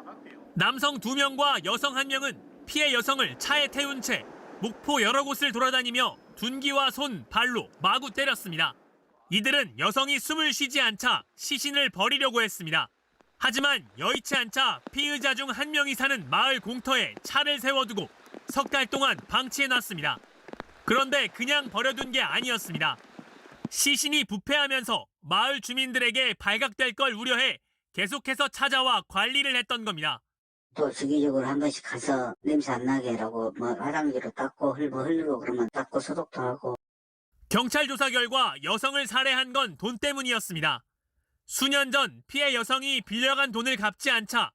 남성 2명과 여성 1명은 피해 여성을 차에 태운 채 목포 여러 곳을 돌아다니며 둔기와 손, 발로 마구 때렸습니다. 이들은 여성이 숨을 쉬지 않자 시신을 버리려고 했습니다. 하지만 여의치 않자 피의자 중 한 명이 사는 마을 공터에 차를 세워두고 석 달 동안 방치해놨습니다. 그런데 그냥 버려둔 게 아니었습니다. 시신이 부패하면서 마을 주민들에게 발각될 걸 우려해 계속해서 찾아와 관리를 했던 겁니다. 또 주기적으로 한 번씩 가서 냄새 안 나게라고 화장지로 닦고 흘리고 그러면 닦고 소독도 하고. 경찰 조사 결과 여성을 살해한 건 돈 때문이었습니다. 수년 전 피해 여성이 빌려간 돈을 갚지 않자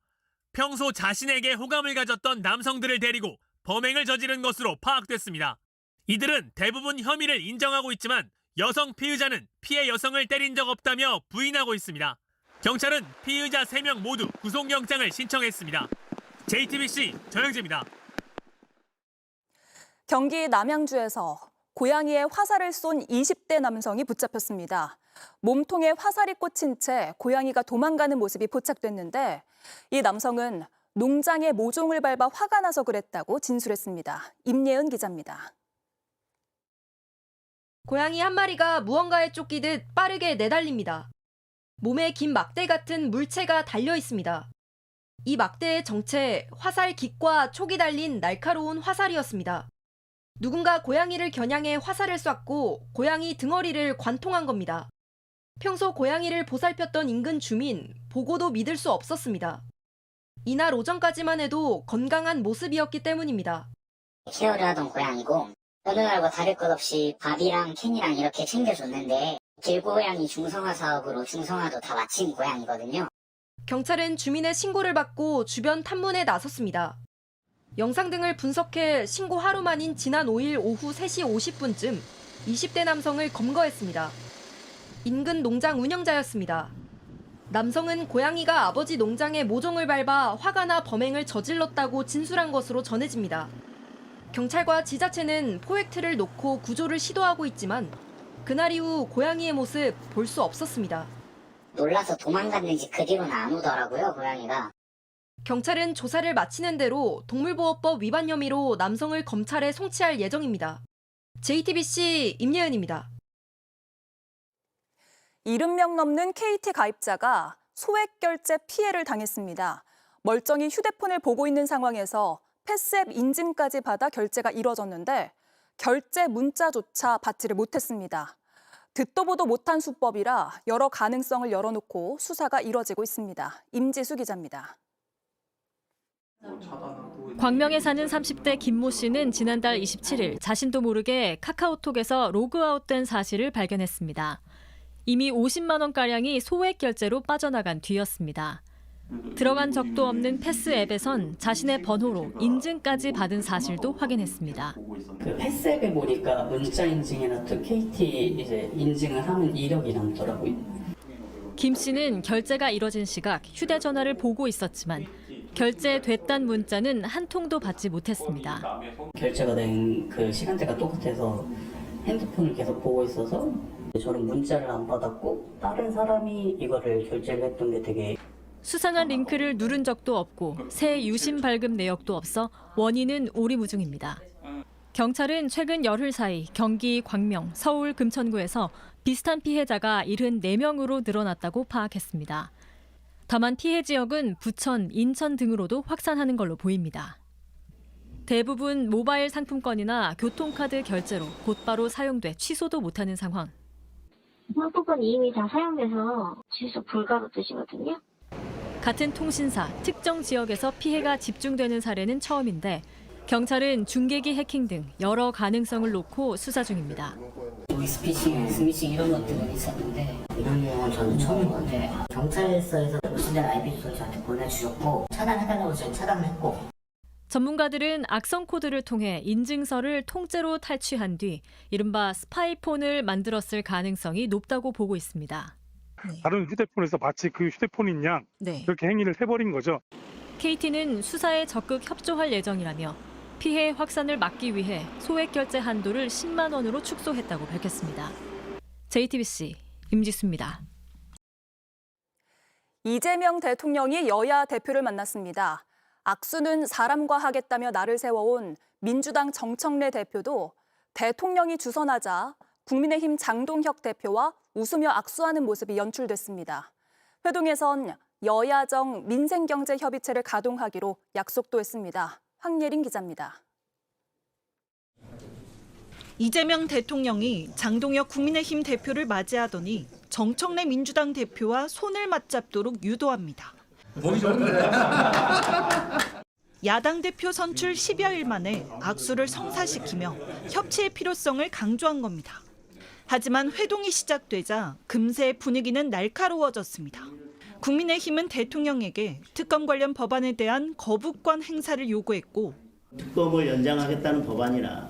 평소 자신에게 호감을 가졌던 남성들을 데리고 범행을 저지른 것으로 파악됐습니다. 이들은 대부분 혐의를 인정하고 있지만 여성 피의자는 피해 여성을 때린 적 없다며 부인하고 있습니다. 경찰은 피의자 3명 모두 구속영장을 신청했습니다. JTBC 전영재입니다. 경기 남양주에서 고양이에 화살을 쏜 20대 남성이 붙잡혔습니다. 몸통에 화살이 꽂힌 채 고양이가 도망가는 모습이 포착됐는데 이 남성은 농장의 모종을 밟아 화가 나서 그랬다고 진술했습니다. 임예은 기자입니다. 고양이 한 마리가 무언가에 쫓기듯 빠르게 내달립니다. 몸에 긴 막대 같은 물체가 달려 있습니다. 이 막대의 정체, 화살깃과 촉이 달린 날카로운 화살이었습니다. 누군가 고양이를 겨냥해 화살을 쐈고 고양이 등허리를 관통한 겁니다. 평소 고양이를 보살폈던 인근 주민, 보고도 믿을 수 없었습니다. 이날 오전까지만 해도 건강한 모습이었기 때문입니다. 케어를 하던 고양이고 어느 날과 다를 것 없이 밥이랑 캔이랑 이렇게 챙겨줬는데 길고양이 중성화 사업으로 중성화도 다 마친 고양이거든요. 경찰은 주민의 신고를 받고 주변 탐문에 나섰습니다. 영상 등을 분석해 신고 하루 만인 지난 5일 오후 3시 50분쯤 20대 남성을 검거했습니다. 인근 농장 운영자였습니다. 남성은 고양이가 아버지 농장의 모종을 밟아 화가 나 범행을 저질렀다고 진술한 것으로 전해집니다. 경찰과 지자체는 포획틀을 놓고 구조를 시도하고 있지만 그날 이후 고양이의 모습 볼 수 없었습니다. 놀라서 도망갔는지 그 뒤로는 안 오더라고요, 고양이가. 경찰은 조사를 마치는 대로 동물보호법 위반 혐의로 남성을 검찰에 송치할 예정입니다. JTBC 임예은입니다. 70명 넘는 KT 가입자가 소액 결제 피해를 당했습니다. 멀쩡히 휴대폰을 보고 있는 상황에서 패스앱 인증까지 받아 결제가 이뤄졌는데 결제 문자조차 받지를 못했습니다. 듣도 보도 못한 수법이라 여러 가능성을 열어놓고 수사가 이뤄지고 있습니다. 임지수 기자입니다. 광명에 사는 30대 김모 씨는 지난달 27일 자신도 모르게 카카오톡에서 로그아웃된 사실을 발견했습니다. 이미 50만 원가량이 소액 결제로 빠져나간 뒤였습니다. 들어간 적도 없는 패스 앱에선 자신의 번호로 인증까지 받은 사실도 확인했습니다. 그 패스앱에 보니까 문자 인증이나 또 KT 이제 인증을 하는 이력이 남더라고요. 김 씨는 결제가 이뤄진 시각 휴대전화를 보고 있었지만 결제됐단 문자는 한 통도 받지 못했습니다. 결제가 된 그 시간대가 똑같아서 핸드폰을 계속 보고 있어서 저는 문자를 안 받았고 다른 사람이 이거를 결제를 했던 게 되게 수상한 링크를 누른 적도 없고 새 유심 발급 내역도 없어 원인은 오리무중입니다. 경찰은 최근 열흘 사이 경기 광명, 서울 금천구에서 비슷한 피해자가 74명으로 늘어났다고 파악했습니다. 다만 피해 지역은 부천, 인천 등으로도 확산하는 걸로 보입니다. 대부분 모바일 상품권이나 교통카드 결제로 곧바로 사용돼 취소도 못하는 상황. 상품권이 이미 다 사용돼서 취소 불가로 뜨시거든요. 같은 통신사, 특정 지역에서 피해가 집중되는 사례는 처음인데 경찰은 중계기 해킹 등 여러 가능성을 놓고 수사 중입니다. 보이스피싱, 스미싱 이런 것들은 있었는데 이런 내용은 저는 처음인 것 같아요. 경찰서에서 무슨 IP 주소를 저한테 보내주셨고 차단해달라고 저는 차단을 했고 전문가들은 악성 코드를 통해 인증서를 통째로 탈취한 뒤 이른바 스파이폰을 만들었을 가능성이 높다고 보고 있습니다. 다른 휴대폰에서 마치 그 휴대폰인 양 그렇게 행위를 해버린 거죠. KT는 수사에 적극 협조할 예정이라며 피해 확산을 막기 위해 소액 결제 한도를 10만 원으로 축소했다고 밝혔습니다. JTBC 임지수입니다. 이재명 대통령이 여야 대표를 만났습니다. 악수는 사람과 하겠다며 날을 세워온 민주당 정청래 대표도 대통령이 주선하자 국민의힘 장동혁 대표와 웃으며 악수하는 모습이 연출됐습니다. 회동에선 여야정 민생경제협의체를 가동하기로 약속도 했습니다. 황예린 기자입니다. 이재명 대통령이 장동혁 국민의힘 대표를 맞이하더니 정청래 민주당 대표와 손을 맞잡도록 유도합니다. 보기 좋은데. 야당 대표 선출 10여일 만에 악수를 성사시키며 협치의 필요성을 강조한 겁니다. 하지만 회동이 시작되자 금세 분위기는 날카로워졌습니다. 국민의힘은 대통령에게 특검 관련 법안에 대한 거부권 행사를 요구했고 특검을 연장하겠다는 법안이나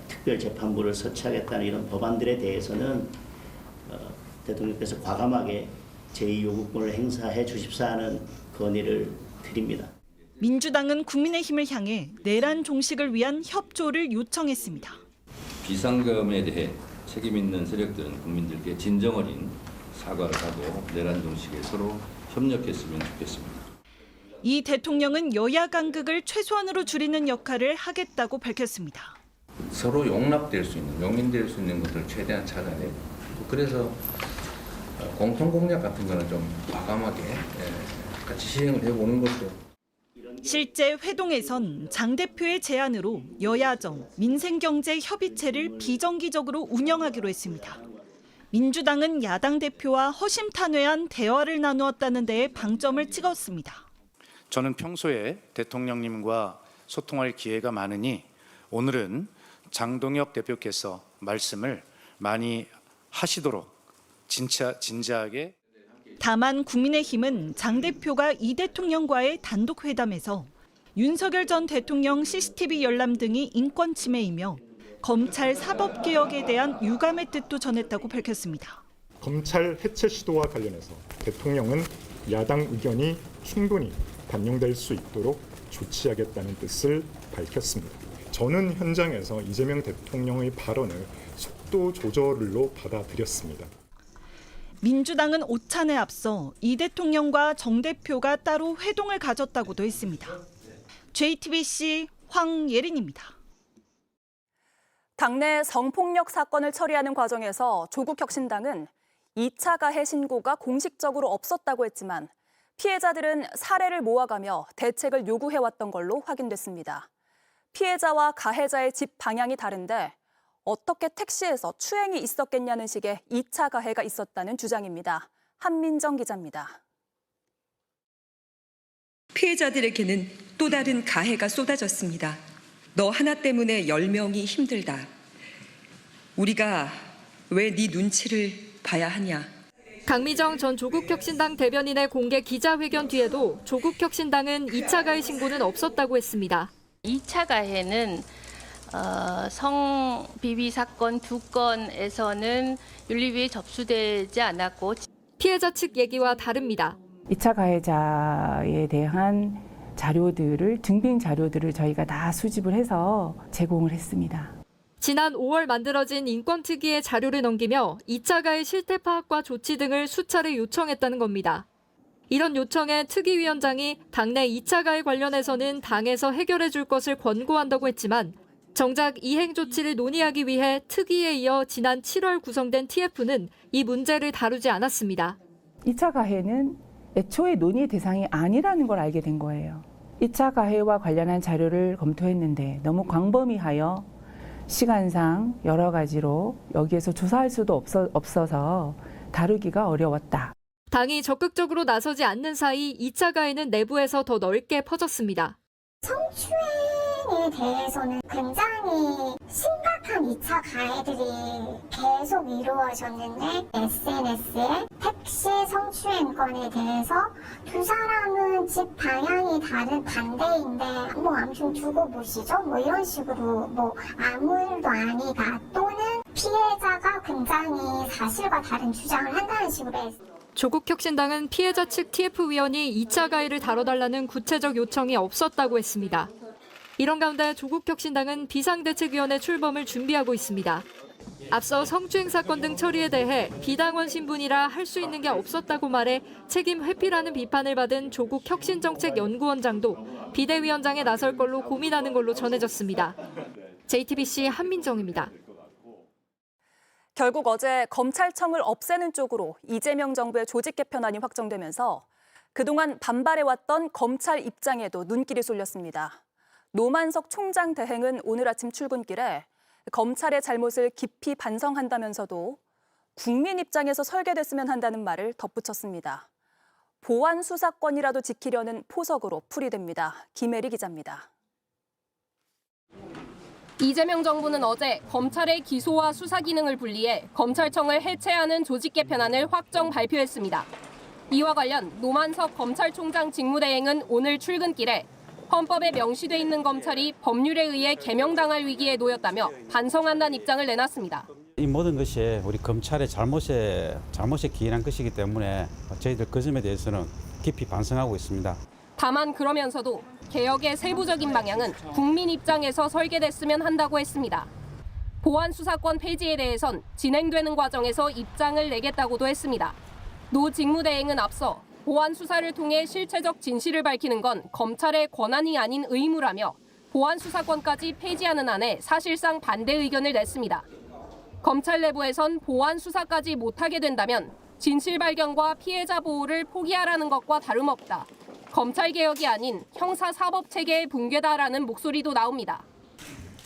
특별재판부를 설치하겠다는 이런 법안들에 대해서는 대통령께서 과감하게 제2요구권을 행사해 주십사 하는 건의를 드립니다. 민주당은 국민의힘을 향해 내란 종식을 위한 협조를 요청했습니다. 비상금에 대해 책임 있는 세력들은 국민들께 진정 어린 사과를 하고 내란 종식에 서로 협력했으면 좋겠습니다. 이 대통령은 여야 간극을 최소한으로 줄이는 역할을 하겠다고 밝혔습니다. 서로 용납될 수 있는, 용인될 수 있는 것들을 최대한 찾아내고 그래서 공통 공약 같은 거는 좀 과감하게 같이 시행을 해보는 것도. 실제 회동에선 장 대표의 제안으로 여야정 민생경제협의체를 비정기적으로 운영하기로 했습니다. 민주당은 야당 대표와 허심탄회한 대화를 나누었다는 데에 방점을 찍었습니다. 저는 평소에 대통령님과 소통할 기회가 많으니 오늘은 장동혁 대표께서 말씀을 많이 하시도록 진지하게. 다만 국민의힘은 장 대표가 이 대통령과의 단독 회담에서 윤석열 전 대통령 CCTV 열람 등이 인권 침해이며 검찰 사법개혁에 대한 유감의 뜻도 전했다고 밝혔습니다. 검찰 해체 시도와 관련해서 대통령은 야당 의견이 충분히 반영될 수 있도록 조치하겠다는 뜻을 밝혔습니다. 저는 현장에서 이재명 대통령의 발언을 속도 조절로 받아들였습니다. 민주당은 오찬에 앞서 이 대통령과 정 대표가 따로 회동을 가졌다고도 했습니다. JTBC 황예린입니다. 당내 성폭력 사건을 처리하는 과정에서 조국혁신당은 2차 가해 신고가 공식적으로 없었다고 했지만 피해자들은 사례를 모아가며 대책을 요구해왔던 걸로 확인됐습니다. 피해자와 가해자의 집 방향이 다른데 어떻게 택시에서 추행이 있었겠냐는 식의 2차 가해가 있었다는 주장입니다. 한민정 기자입니다. 피해자들에게는 또 다른 가해가 쏟아졌습니다. 너 하나 때문에 10명이 힘들다. 우리가 왜 네 눈치를 봐야 하냐. 강미정 전 조국혁신당 대변인의 공개 기자회견 뒤에도 조국혁신당은 2차 가해 신고는 없었다고 했습니다. 2차 가해는 성비위 사건 2건에서는 윤리위에 접수되지 않았고 피해자 측 얘기와 다릅니다. 2차 가해자에 대한 자료들을 증빙 자료들을 저희가 다 수집을 해서 제공을 했습니다. 지난 5월 만들어진 인권특위에 자료를 넘기며 2차 가해 실태 파악과 조치 등을 수차례 요청했다는 겁니다. 이런 요청에 특위위원장이 당내 2차 가해 관련해서는 당에서 해결해 줄 것을 권고한다고 했지만 정작 이행 조치를 논의하기 위해 특위에 이어 지난 7월 구성된 TF는 이 문제를 다루지 않았습니다. 2차 가해는 애초에 논의 대상이 아니라는 걸 알게 된 거예요. 2차 가해와 관련한 자료를 검토했는데 너무 광범위하여 시간상 여러 가지로 여기에서 조사할 수도 없어서 다루기가 어려웠다. 당이 적극적으로 나서지 않는 사이 2차 가해는 내부에서 더 넓게 퍼졌습니다. 성추행에 대해서는 굉장히 심각한 2차 가해들이 계속 이루어졌는데 SNS에 택시 성추행건에 대해서 두 사람은 집 방향이 다른 반대인데 아무튼 두고 보시죠 이런 식으로 아무 일도 아니다 또는 피해자가 굉장히 사실과 다른 주장을 한다는 식으로 했어요. 조국혁신당은 피해자 측 TF위원이 2차 가해를 다뤄달라는 구체적 요청이 없었다고 했습니다. 이런 가운데 조국혁신당은 비상대책위원회 출범을 준비하고 있습니다. 앞서 성추행 사건 등 처리에 대해 비당원 신분이라 할 수 있는 게 없었다고 말해 책임 회피라는 비판을 받은 조국혁신정책연구원장도 비대위원장에 나설 걸로 고민하는 걸로 전해졌습니다. JTBC 한민정입니다. 결국 어제 검찰청을 없애는 쪽으로 이재명 정부의 조직 개편안이 확정되면서 그동안 반발해왔던 검찰 입장에도 눈길이 쏠렸습니다. 노만석 총장 대행은 오늘 아침 출근길에 검찰의 잘못을 깊이 반성한다면서도 국민 입장에서 설계됐으면 한다는 말을 덧붙였습니다. 보안 수사권이라도 지키려는 포석으로 풀이됩니다. 김혜리 기자입니다. 이재명 정부는 어제 검찰의 기소와 수사 기능을 분리해 검찰청을 해체하는 조직 개편안을 확정 발표했습니다. 이와 관련 노만석 검찰총장 직무대행은 오늘 출근길에 헌법에 명시돼 있는 검찰이 법률에 의해 개명당할 위기에 놓였다며 반성한다는 입장을 내놨습니다. 이 모든 것이 우리 검찰의 잘못에 기인한 것이기 때문에 저희들 그 점에 대해서는 깊이 반성하고 있습니다. 다만 그러면서도 개혁의 세부적인 방향은 국민 입장에서 설계됐으면 한다고 했습니다. 보안 수사권 폐지에 대해선 진행되는 과정에서 입장을 내겠다고도 했습니다. 노 직무대행은 앞서 보안 수사를 통해 실체적 진실을 밝히는 건 검찰의 권한이 아닌 의무라며 보안 수사권까지 폐지하는 안에 사실상 반대 의견을 냈습니다. 검찰 내부에선 보안 수사까지 못하게 된다면 진실 발견과 피해자 보호를 포기하라는 것과 다름없다. 검찰개혁이 아닌 형사사법체계의 붕괴다라는 목소리도 나옵니다.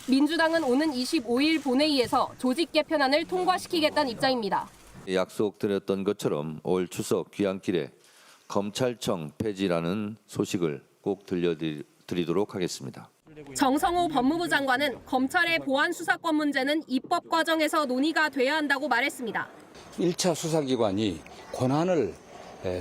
민주당은 오는 25일 본회의에서 조직 개편안을 통과시키겠다는 입장입니다. 약속드렸던 것처럼 올 추석 귀향길에 검찰청 폐지라는 소식을 꼭 들려드리도록 하겠습니다. 정성호 법무부 장관은 검찰의 보안 수사권 문제는 입법 과정에서 논의가 돼야 한다고 말했습니다. 1차 수사기관이 권한을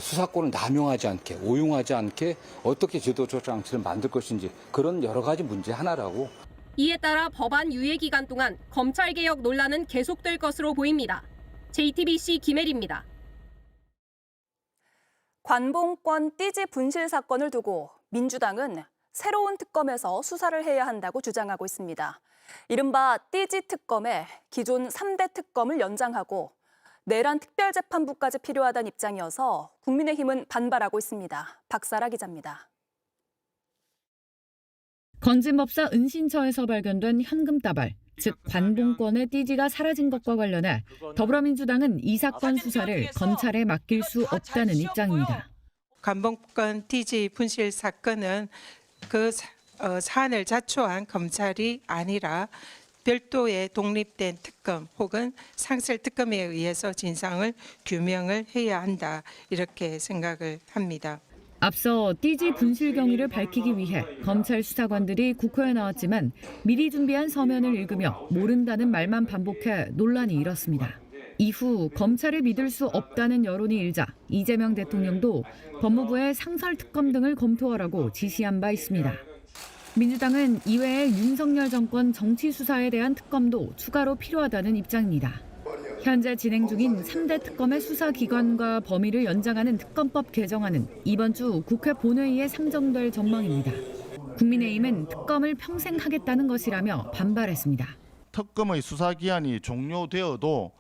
수사권을 남용하지 않게 오용하지 않게 어떻게 제도 조작 장치를 만들 것인지 그런 여러 가지 문제 하나라고. 이에 따라 법안 유예 기간 동안 검찰개혁 논란은 계속될 것으로 보입니다. JTBC 김혜리입니다. 관봉권 띠지 분실 사건을 두고 민주당은 새로운 특검에서 수사를 해야 한다고 주장하고 있습니다. 이른바 띠지 특검에 기존 3대 특검을 연장하고 내란 특별재판부까지 필요하다는 입장이어서 국민의힘은 반발하고 있습니다. 박사라 기자입니다. 건진법사 은신처에서 발견된 현금 다발, 즉 관봉권의 띠지가 사라진 것과 관련해 더불어민주당은 이 사건 수사를 검찰에 맡길 수 없다는 입장입니다. 관봉권 띠지 분실 사건은 그 사안을 자초한 검찰이 아니라 별도의 독립된 특검 혹은 상설 특검에 의해서 진상을 규명을 해야 한다 이렇게 생각을 합니다. 앞서 띠지 분실 경위를 밝히기 위해 검찰 수사관들이 국회에 나왔지만 미리 준비한 서면을 읽으며 모른다는 말만 반복해 논란이 일었습니다. 이후 검찰을 믿을 수 없다는 여론이 일자 이재명 대통령도 법무부에 상설 특검 등을 검토하라고 지시한 바 있습니다. 민주당은 이외에 윤석열 정권 정치 수사에 대한 특검도 추가로 필요하다는 입장입니다. 현재 진행 중인 3대 특검의 수사 기관과 범위를 연장하는 특검법 개정안은 이번 주 국회 본회의에 상정될 전망입니다. 국민의힘은 특검을 평생 하겠다는 것이라며 반발했습니다. 특검의 수사 기한이 종료되어도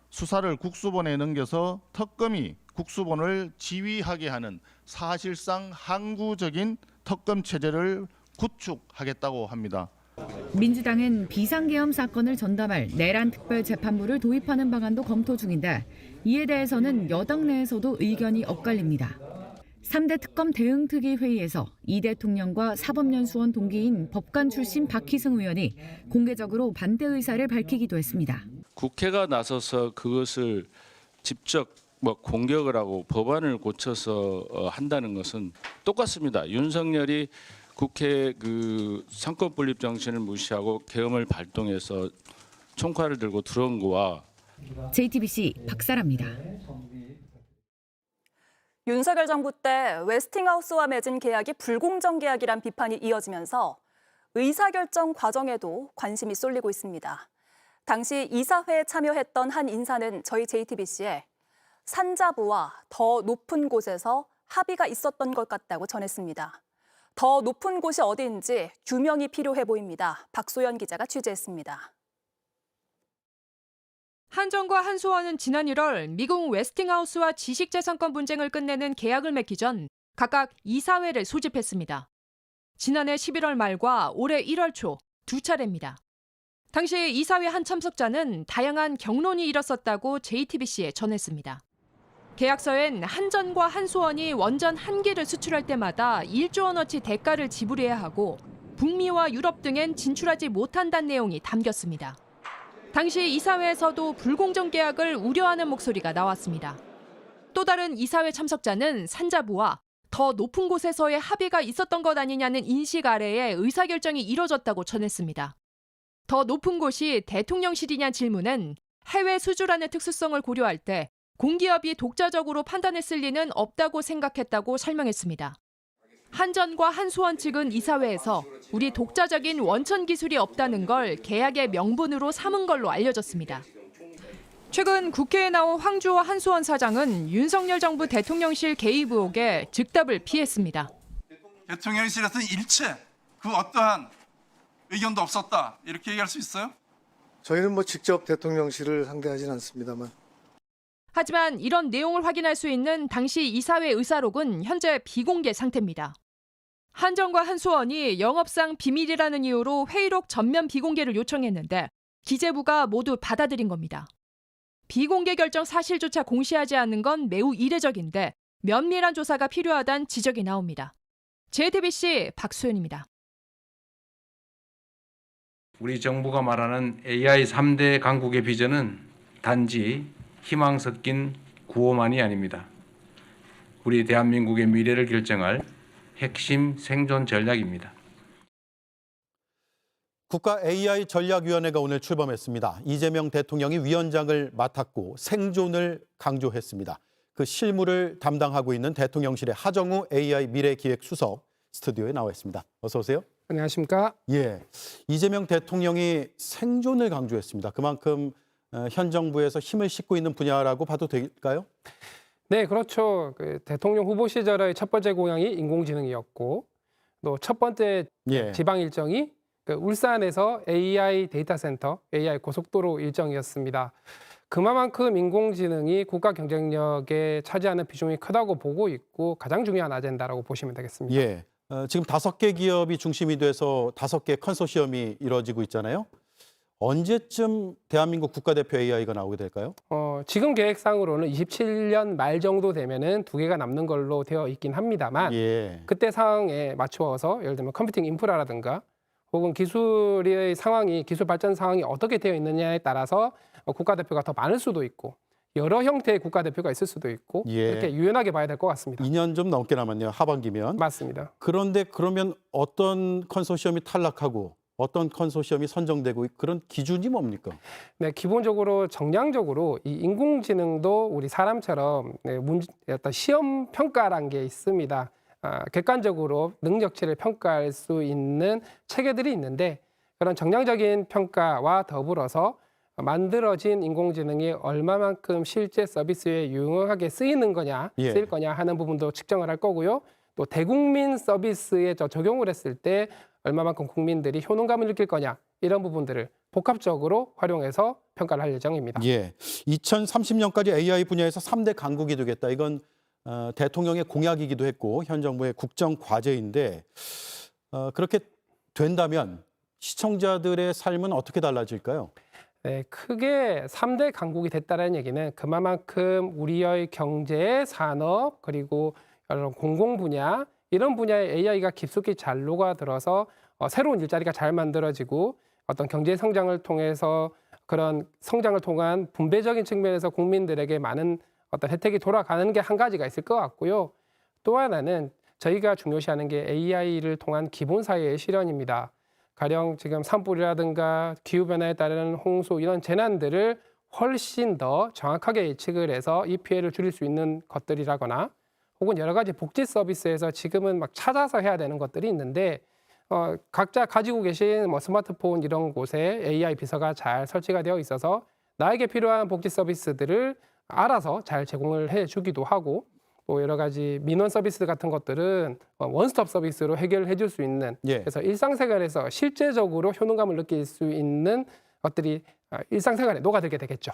수사를 국수본에 넘겨서 특검이 국수본을 지휘하게 하는 사실상 항구적인 특검 체제를 구축하겠다고 합니다. 민주당은 비상계엄 사건을 전담할 내란 특별재판부를 도입하는 방안도 검토 중인데 이에 대해서는 여당 내에서도 의견이 엇갈립니다. 3대 특검 대응특위 회의에서 이 대통령과 사법연수원 동기인 법관 출신 박희승 의원이 공개적으로 반대 의사를 밝히기도 했습니다. 국회가 나서서 그것을 직접 공격을 하고 법안을 고쳐서 한다는 것은 똑같습니다. 윤석열이 국회 그 상권 분립 정신을 무시하고 계엄을 발동해서 총칼을 들고 들어온 거와 JTBC 박사라입니다. 윤석열 정부 때 웨스팅하우스와 맺은 계약이 불공정 계약이란 비판이 이어지면서 의사결정 과정에도 관심이 쏠리고 있습니다. 당시 이사회에 참여했던 한 인사는 저희 JTBC에 산자부와 더 높은 곳에서 합의가 있었던 것 같다고 전했습니다. 더 높은 곳이 어디인지 규명이 필요해 보입니다. 박소연 기자가 취재했습니다. 한전과 한수원은 지난 1월 미국 웨스팅하우스와 지식재산권 분쟁을 끝내는 계약을 맺기 전 각각 이사회를 소집했습니다. 지난해 11월 말과 올해 1월 초 두 차례입니다. 당시 이사회 한 참석자는 다양한 경론이 일었었다고 JTBC에 전했습니다. 계약서엔 한전과 한수원이 원전 한 기를 수출할 때마다 1조 원어치 대가를 지불해야 하고 북미와 유럽 등엔 진출하지 못한다는 내용이 담겼습니다. 당시 이사회에서도 불공정 계약을 우려하는 목소리가 나왔습니다. 또 다른 이사회 참석자는 산자부와 더 높은 곳에서의 합의가 있었던 것 아니냐는 인식 아래에 의사결정이 이뤄졌다고 전했습니다. 더 높은 곳이 대통령실이냐 질문은 해외 수주라는 특수성을 고려할 때 공기업이 독자적으로 판단했을 리는 없다고 생각했다고 설명했습니다. 한전과 한수원 측은 이사회에서 우리 독자적인 원천 기술이 없다는 걸 계약의 명분으로 삼은 걸로 알려졌습니다. 최근 국회에 나온 황주호 한수원 사장은 윤석열 정부 대통령실 개입 의혹에 즉답을 피했습니다. 대통령실에서는 일체 그 어떠한 의견도 없었다 이렇게 얘기할 수 있어요? 저희는 직접 대통령실을 상대하지는 않습니다만. 하지만 이런 내용을 확인할 수 있는 당시 이사회 의사록은 현재 비공개 상태입니다. 한전과 한수원이 영업상 비밀이라는 이유로 회의록 전면 비공개를 요청했는데 기재부가 모두 받아들인 겁니다. 비공개 결정 사실조차 공시하지 않는 건 매우 이례적인데 면밀한 조사가 필요하다는 지적이 나옵니다. JTBC 박수연입니다. 우리 정부가 말하는 AI 3대 강국의 비전은 단지 희망 섞인 구호만이 아닙니다. 우리 대한민국의 미래를 결정할 핵심 생존 전략입니다. 국가 AI 전략위원회가 오늘 출범했습니다. 이재명 대통령이 위원장을 맡았고 생존을 강조했습니다. 그 실무를 담당하고 있는 대통령실의 하정우 AI 미래기획수석 스튜디오에 나와 있습니다. 어서 오세요. 안녕하십니까? 예, 이재명 대통령이 생존을 강조했습니다. 그만큼 현 정부에서 힘을 싣고 있는 분야라고 봐도 될까요? 네, 그렇죠. 대통령 후보 시절의 첫 번째 공약이 인공지능이었고 또 첫 번째 지방 일정이 울산에서 AI 데이터 센터, AI 고속도로 일정이었습니다. 그만큼 인공지능이 국가 경쟁력에 차지하는 비중이 크다고 보고 있고 가장 중요한 아젠다라고 보시면 되겠습니다. 예, 지금 5개 기업이 중심이 돼서 5개 컨소시엄이 이루어지고 있잖아요. 언제쯤 대한민국 국가대표 AI가 나오게 될까요? 지금 계획상으로는 27년 말 정도 되면은 2개가 남는 걸로 되어 있긴 합니다만 그때 상황에 맞추어서 예를 들면 컴퓨팅 인프라라든가 혹은 기술의 상황이 기술 발전 상황이 어떻게 되어 있느냐에 따라서 국가대표가 더 많을 수도 있고 여러 형태의 국가대표가 있을 수도 있고 이렇게 유연하게 봐야 될 것 같습니다. 2년 좀 넘게 남았네요. 하반기면. 맞습니다. 그런데 그러면 어떤 컨소시엄이 탈락하고 어떤 컨소시엄이 선정되고 그런 기준이 뭡니까? 네, 기본적으로 정량적으로 이 인공지능도 우리 사람처럼 어떤 시험 평가란 게 있습니다. 객관적으로 능력치를 평가할 수 있는 체계들이 있는데 그런 정량적인 평가와 더불어서 만들어진 인공지능이 얼마만큼 실제 서비스에 유용하게 쓰이는 거냐, 쓰일 거냐 하는 부분도 측정을 할 거고요. 또 대국민 서비스에 적용을 했을 때 얼마만큼 국민들이 효능감을 느낄 거냐 이런 부분들을 복합적으로 활용해서 평가를 할 예정입니다. 예, 2030년까지 AI 분야에서 3대 강국이 되겠다. 이건 대통령의 공약이기도 했고 현 정부의 국정 과제인데 그렇게 된다면 시청자들의 삶은 어떻게 달라질까요? 네, 크게 3대 강국이 됐다는 얘기는 그만큼 우리의 경제, 산업 그리고 공공 분야 이런 분야에 AI가 깊숙이 잘 녹아들어서 새로운 일자리가 잘 만들어지고 어떤 경제 성장을 통해서 그런 성장을 통한 분배적인 측면에서 국민들에게 많은 어떤 혜택이 돌아가는 게 한 가지가 있을 것 같고요. 또 하나는 저희가 중요시하는 게 AI를 통한 기본사회의 실현입니다. 가령 지금 산불이라든가 기후변화에 따른 홍수 이런 재난들을 훨씬 더 정확하게 예측을 해서 이 피해를 줄일 수 있는 것들이라거나 혹은 여러 가지 복지 서비스에서 지금은 막 찾아서 해야 되는 것들이 있는데 각자 가지고 계신 스마트폰 이런 곳에 AI 비서가 잘 설치가 되어 있어서 나에게 필요한 복지 서비스들을 알아서 잘 제공을 해주기도 하고 또 여러 가지 민원 서비스 같은 것들은 원스톱 서비스로 해결해 줄 수 있는 그래서 일상생활에서 실제적으로 효능감을 느낄 수 있는 것들이 일상생활에 녹아들게 되겠죠.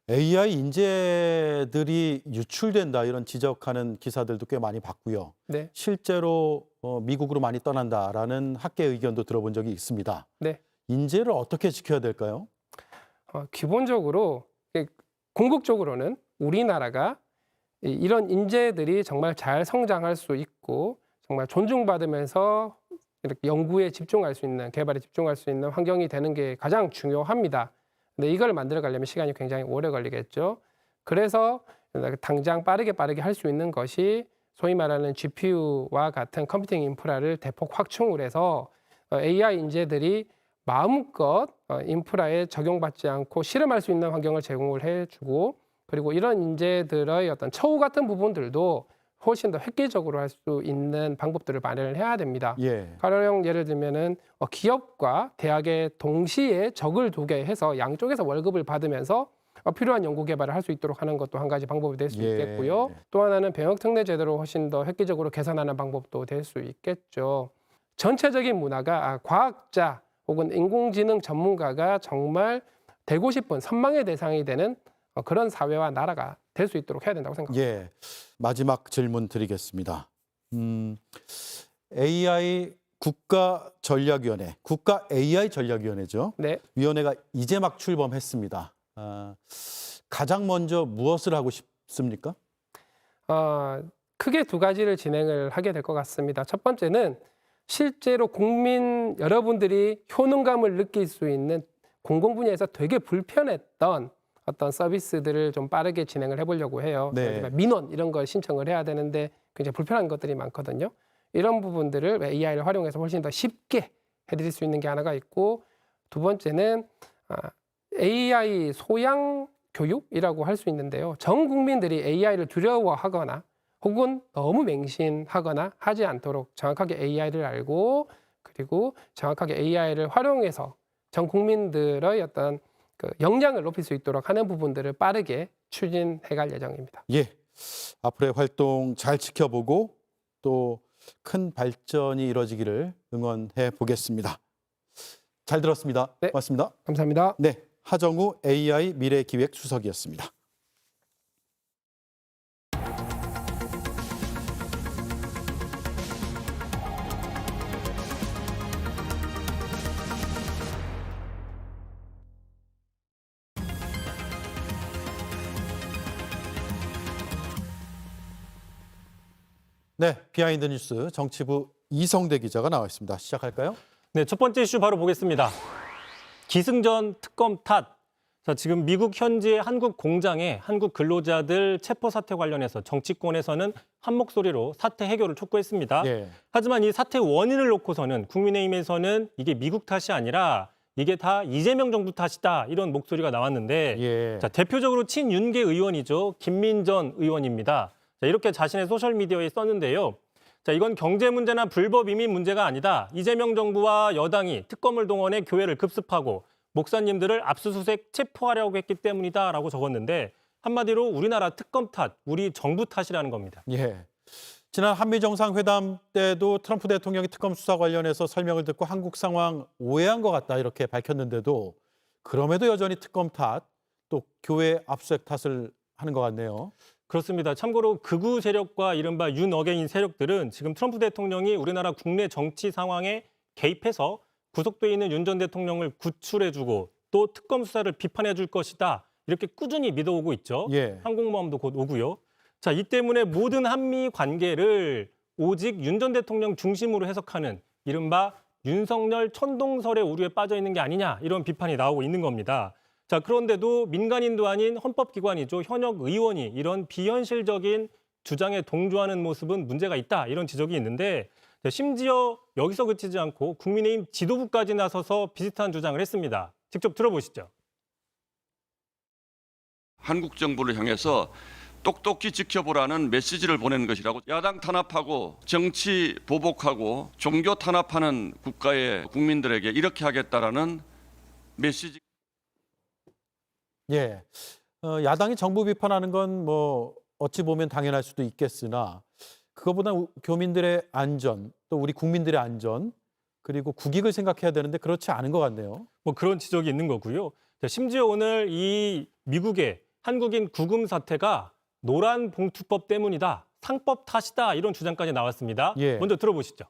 AI 인재들이 유출된다 이런 지적하는 기사들도 꽤 많이 봤고요. 실제로 미국으로 많이 떠난다라는 학계 의견도 들어본 적이 있습니다. 인재를 어떻게 지켜야 될까요? 기본적으로 궁극적으로는 우리나라가 이런 인재들이 정말 잘 성장할 수 있고 정말 존중받으면서 이렇게 연구에 집중할 수 있는, 개발에 집중할 수 있는 환경이 되는 게 가장 중요합니다. 근데 이걸 만들어 가려면 시간이 굉장히 오래 걸리겠죠. 그래서 당장 빠르게 할 수 있는 것이 소위 말하는 GPU와 같은 컴퓨팅 인프라를 대폭 확충을 해서 AI 인재들이 마음껏 인프라에 적용받지 않고 실험할 수 있는 환경을 제공을 해주고, 그리고 이런 인재들의 어떤 처우 같은 부분들도 훨씬 더 획기적으로 할 수 있는 방법들을 마련을 해야 됩니다. 가령 예를 들면은 기업과 대학에 동시에 적을 두게 해서 양쪽에서 월급을 받으면서 필요한 연구 개발을 할 수 있도록 하는 것도 한 가지 방법이 될 수 있겠고요. 또 하나는 병역 특례 제도를 훨씬 더 획기적으로 개선하는 방법도 될 수 있겠죠. 전체적인 문화가 과학자 혹은 인공지능 전문가가 정말 되고 싶은 선망의 대상이 되는 그런 사회와 나라가 될 수 있도록 해야 된다고 생각합니다. 마지막 질문 드리겠습니다. AI 국가전략위원회, 국가 AI 전략위원회죠. 위원회가 이제 막 출범했습니다. 가장 먼저 무엇을 하고 싶습니까? 크게 두 가지를 진행을 하게 될 것 같습니다. 첫 번째는 실제로 국민 여러분들이 효능감을 느낄 수 있는 공공 분야에서 되게 불편했던 어떤 서비스들을 좀 빠르게 진행을 해보려고 해요. 민원 이런 걸 신청을 해야 되는데 굉장히 불편한 것들이 많거든요. 이런 부분들을 AI를 활용해서 훨씬 더 쉽게 해드릴 수 있는 게 하나가 있고, 두 번째는 AI 소양 교육이라고 할 수 있는데요. 전 국민들이 AI를 두려워하거나 혹은 너무 맹신하거나 하지 않도록 정확하게 AI를 알고, 그리고 정확하게 AI를 활용해서 전 국민들의 어떤 그 역량을 높일 수 있도록 하는 부분들을 빠르게 추진해갈 예정입니다. 앞으로의 활동 잘 지켜보고 또 큰 발전이 이루어지기를 응원해 보겠습니다. 잘 들었습니다. 고맙습니다. 감사합니다. 하정우 AI 미래기획 수석이었습니다. 비하인드 뉴스 정치부 이성대 기자가 나와 있습니다. 시작할까요? 첫 번째 이슈 바로 보겠습니다. 기승전 특검 탓. 지금 미국 현지의 한국 공장의 한국 근로자들 체포 사태 관련해서 정치권에서는 한 목소리로 사태 해결을 촉구했습니다. 하지만 이 사태 원인을 놓고서는 국민의힘에서는 이게 미국 탓이 아니라 이게 다 이재명 정부 탓이다, 이런 목소리가 나왔는데 대표적으로 친윤계 의원이죠. 김민전 의원입니다. 이렇게 자신의 소셜미디어에 썼는데요. 이건 경제 문제나 불법 이민 문제가 아니다. 이재명 정부와 여당이 특검을 동원해 교회를 급습하고 목사님들을 압수수색 체포하려고 했기 때문이다라고 적었는데, 한마디로 우리나라 특검 탓, 우리 정부 탓이라는 겁니다. 지난 한미 정상회담 때도 트럼프 대통령이 특검 수사 관련해서 설명을 듣고 한국 상황 오해한 것 같다 이렇게 밝혔는데도 그럼에도 여전히 특검 탓, 또 교회 압수수색 탓을 하는 것 같네요. 그렇습니다. 참고로 극우 세력과 이른바 윤어게인 세력들은 지금 트럼프 대통령이 우리나라 국내 정치 상황에 개입해서 구속돼 있는 윤 전 대통령을 구출해주고 또 특검 수사를 비판해줄 것이다, 이렇게 꾸준히 믿어오고 있죠. 항공모함도 곧 오고요. 이 때문에 모든 한미 관계를 오직 윤 전 대통령 중심으로 해석하는 이른바 윤석열 천동설의 오류에 빠져 있는 게 아니냐, 이런 비판이 나오고 있는 겁니다. 그런데도 민간인도 아닌 헌법기관이죠. 현역 의원이 이런 비현실적인 주장에 동조하는 모습은 문제가 있다, 이런 지적이 있는데, 심지어 여기서 그치지 않고 국민의힘 지도부까지 나서서 비슷한 주장을 했습니다. 직접 들어보시죠. 한국 정부를 향해서 똑똑히 지켜보라는 메시지를 보내는 것이라고, 야당 탄압하고 정치 보복하고 종교 탄압하는 국가의 국민들에게 이렇게 하겠다라는 메시지. 야당이 정부 비판하는 건 뭐 어찌 보면 당연할 수도 있겠으나 그거보다 교민들의 안전, 또 우리 국민들의 안전, 그리고 국익을 생각해야 되는데 그렇지 않은 것 같네요. 그런 지적이 있는 거고요. 심지어 오늘 이 미국의 한국인 구금 사태가 노란 봉투법 때문이다, 상법 탓이다, 이런 주장까지 나왔습니다. 먼저 들어보시죠.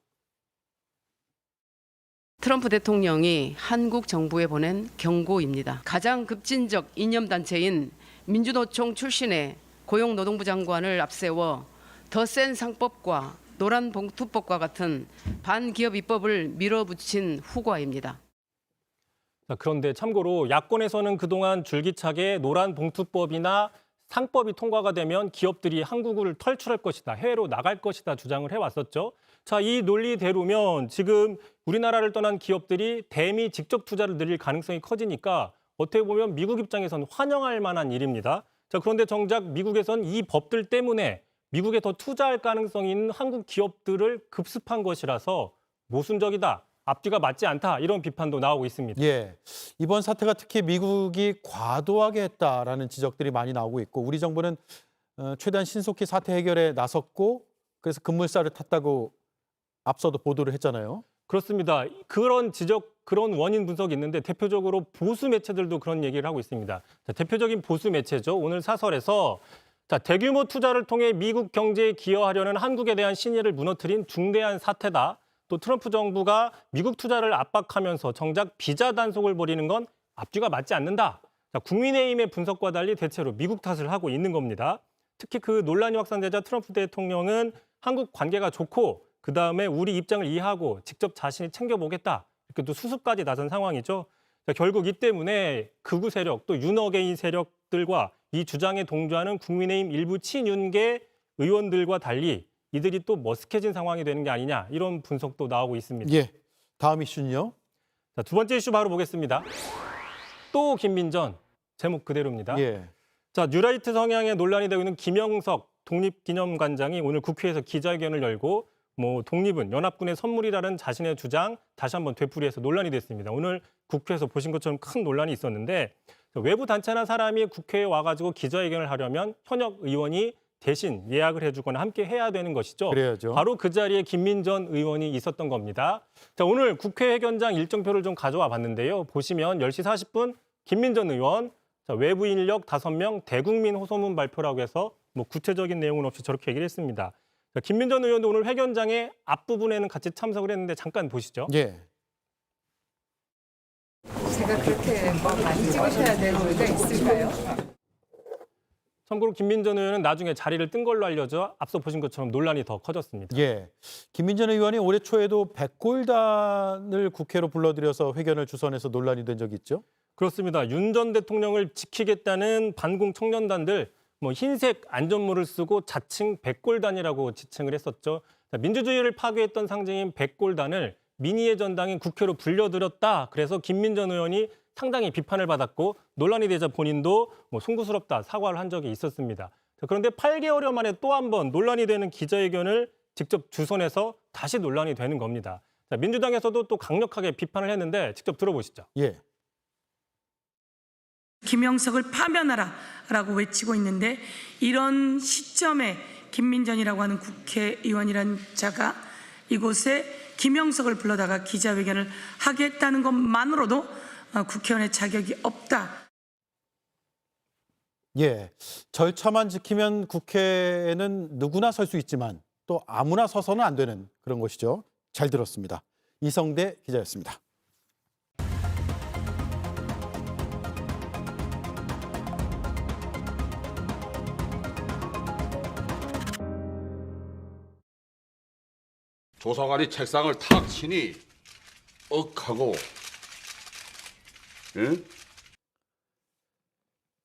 트럼프 대통령이 한국 정부에 보낸 경고입니다. 가장 급진적 이념단체인 민주노총 출신의 고용노동부 장관을 앞세워 더 센 상법과 노란 봉투법과 같은 반기업 입법을 밀어붙인 후과입니다. 그런데 참고로 야권에서는 그동안 줄기차게 노란 봉투법이나 상법이 통과가 되면 기업들이 한국을 탈출할 것이다, 해외로 나갈 것이다 주장을 해왔었죠. 자, 이 논리대로면 지금 우리나라를 떠난 기업들이 대미 직접 투자를 늘릴 가능성이 커지니까 어떻게 보면 미국 입장에선 환영할 만한 일입니다. 자, 그런데 정작 미국에선 이 법들 때문에 미국에 더 투자할 가능성이 있는 한국 기업들을 급습한 것이라서 모순적이다, 앞뒤가 맞지 않다, 이런 비판도 나오고 있습니다. 예, 이번 사태가 특히 미국이 과도하게 했다라는 지적들이 많이 나오고 있고, 우리 정부는 최대한 신속히 사태 해결에 나섰고 그래서 급물살을 탔다고 앞서도 보도를 했잖아요. 그렇습니다. 그런 지적, 그런 원인 분석이 있는데 대표적으로 보수 매체들도 그런 얘기를 하고 있습니다. 자, 대표적인 보수 매체죠. 오늘 사설에서 자, 대규모 투자를 통해 미국 경제에 기여하려는 한국에 대한 신의를 무너뜨린 중대한 사태다. 또 트럼프 정부가 미국 투자를 압박하면서 정작 비자 단속을 벌이는 건 앞뒤가 맞지 않는다. 자, 국민의힘의 분석과 달리 대체로 미국 탓을 하고 있는 겁니다. 특히 그 논란이 확산되자 트럼프 대통령은 한국 관계가 좋고 그다음에 우리 입장을 이해하고 직접 자신이 챙겨보겠다, 이렇게 또 수습까지 나선 상황이죠. 자, 결국 이 때문에 극우 세력 또 윤어게인 세력들과 이 주장에 동조하는 국민의힘 일부 친윤계 의원들과 달리 이들이 또 머쓱해진 상황이 되는 게 아니냐, 이런 분석도 나오고 있습니다. 예, 다음 이슈는요. 자, 두 번째 이슈 바로 보겠습니다. 또 김민전, 제목 그대로입니다. 예. 자, 뉴라이트 성향에 논란이 되고 있는 김영석 독립기념관장이 오늘 국회에서 기자회견을 열고 독립은 연합군의 선물이라는 자신의 주장 다시 한번 되풀이해서 논란이 됐습니다. 오늘 국회에서 보신 것처럼 큰 논란이 있었는데, 외부 단체나 사람이 국회에 와가지고 기자회견을 하려면 현역 의원이 대신 예약을 해주거나 함께 해야 되는 것이죠. 그래야죠. 바로 그 자리에 김민전 의원이 있었던 겁니다. 자, 오늘 국회 회견장 일정표를 좀 가져와 봤는데요. 보시면 10시 40분 김민전 의원, 자, 외부 인력 5명, 대국민 호소문 발표라고 해서 구체적인 내용은 없이 저렇게 얘기를 했습니다. 자, 김민전 의원도 오늘 회견장의 앞부분에는 같이 참석을 했는데 잠깐 보시죠. 예. 제가 그렇게 많이 찍으셔야 될 이유가 있을까요? 참고로 김민전 의원은 나중에 자리를 뜬 걸로 알려져 앞서 보신 것처럼 논란이 더 커졌습니다. 예, 김민전 의원이 올해 초에도 백골단을 국회로 불러들여서 회견을 주선해서 논란이 된 적이 있죠? 그렇습니다. 윤 전 대통령을 지키겠다는 반공 청년단들, 흰색 안전모를 쓰고 자칭 백골단이라고 지칭을 했었죠. 민주주의를 파괴했던 상징인 백골단을 민의의 전당인 국회로 불려들였다. 그래서 김민전 의원이 상당히 비판을 받았고 논란이 되자 본인도 송구스럽다 사과를 한 적이 있었습니다. 그런데 8개월여 만에 또 한 번 논란이 되는 기자회견을 직접 주선해서 다시 논란이 되는 겁니다. 자, 민주당에서도 또 강력하게 비판을 했는데 직접 들어보시죠. 예. 김영석을 파면하라라고 외치고 있는데, 이런 시점에 김민전이라고 하는 국회의원이란 자가 이곳에 김영석을 불러다가 기자회견을 하겠다는 것만으로도 국회의원의 자격이 없다. 예, 절차만 지키면 국회에는 누구나 설 수 있지만 또 아무나 서서는 안 되는 그런 것이죠. 잘 들었습니다. 이성대 기자였습니다. 조사관이 책상을 탁 치니 하고 응?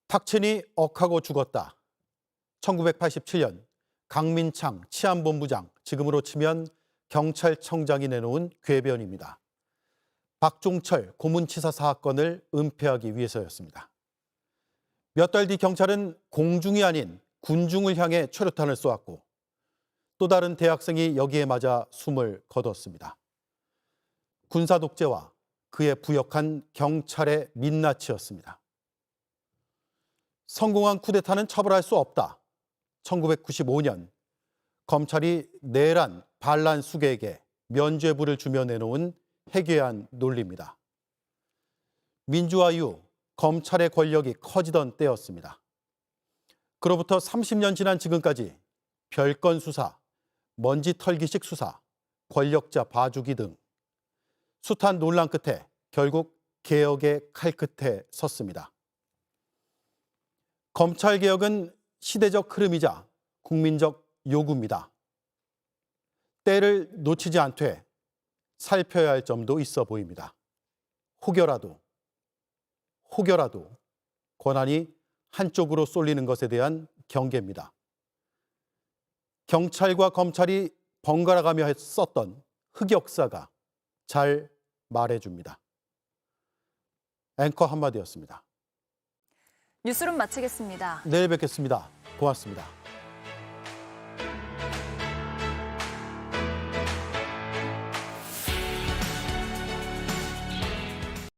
탁친이 억하고 죽었다. 1987년 강민창 치안본부장, 지금으로 치면 경찰청장이 내놓은 궤변입니다. 박종철 고문치사 사건을 은폐하기 위해서였습니다. 몇 달 뒤 경찰은 공중이 아닌 군중을 향해 최루탄을 쏘았고 또 다른 대학생이 여기에 맞아 숨을 거뒀습니다. 군사 독재와 그에 부역한 경찰의 민낯이었습니다. 성공한 쿠데타는 처벌할 수 없다. 1995년 검찰이 내란, 반란 수개에게 면죄부를 주며 내놓은 해괴한 논리입니다. 민주화 이후 검찰의 권력이 커지던 때였습니다. 그로부터 30년 지난 지금까지 별건 수사, 먼지 털기식 수사, 권력자 봐주기 등 숱한 논란 끝에 결국 개혁의 칼끝에 섰습니다. 검찰개혁은 시대적 흐름이자 국민적 요구입니다. 때를 놓치지 않되 살펴야 할 점도 있어 보입니다. 혹여라도 권한이 한쪽으로 쏠리는 것에 대한 경계입니다. 경찰과 검찰이 번갈아가며 썼던 흑역사가 잘 말해줍니다. 앵커 한마디였습니다. 뉴스룸 마치겠습니다. 내일 뵙겠습니다. 고맙습니다.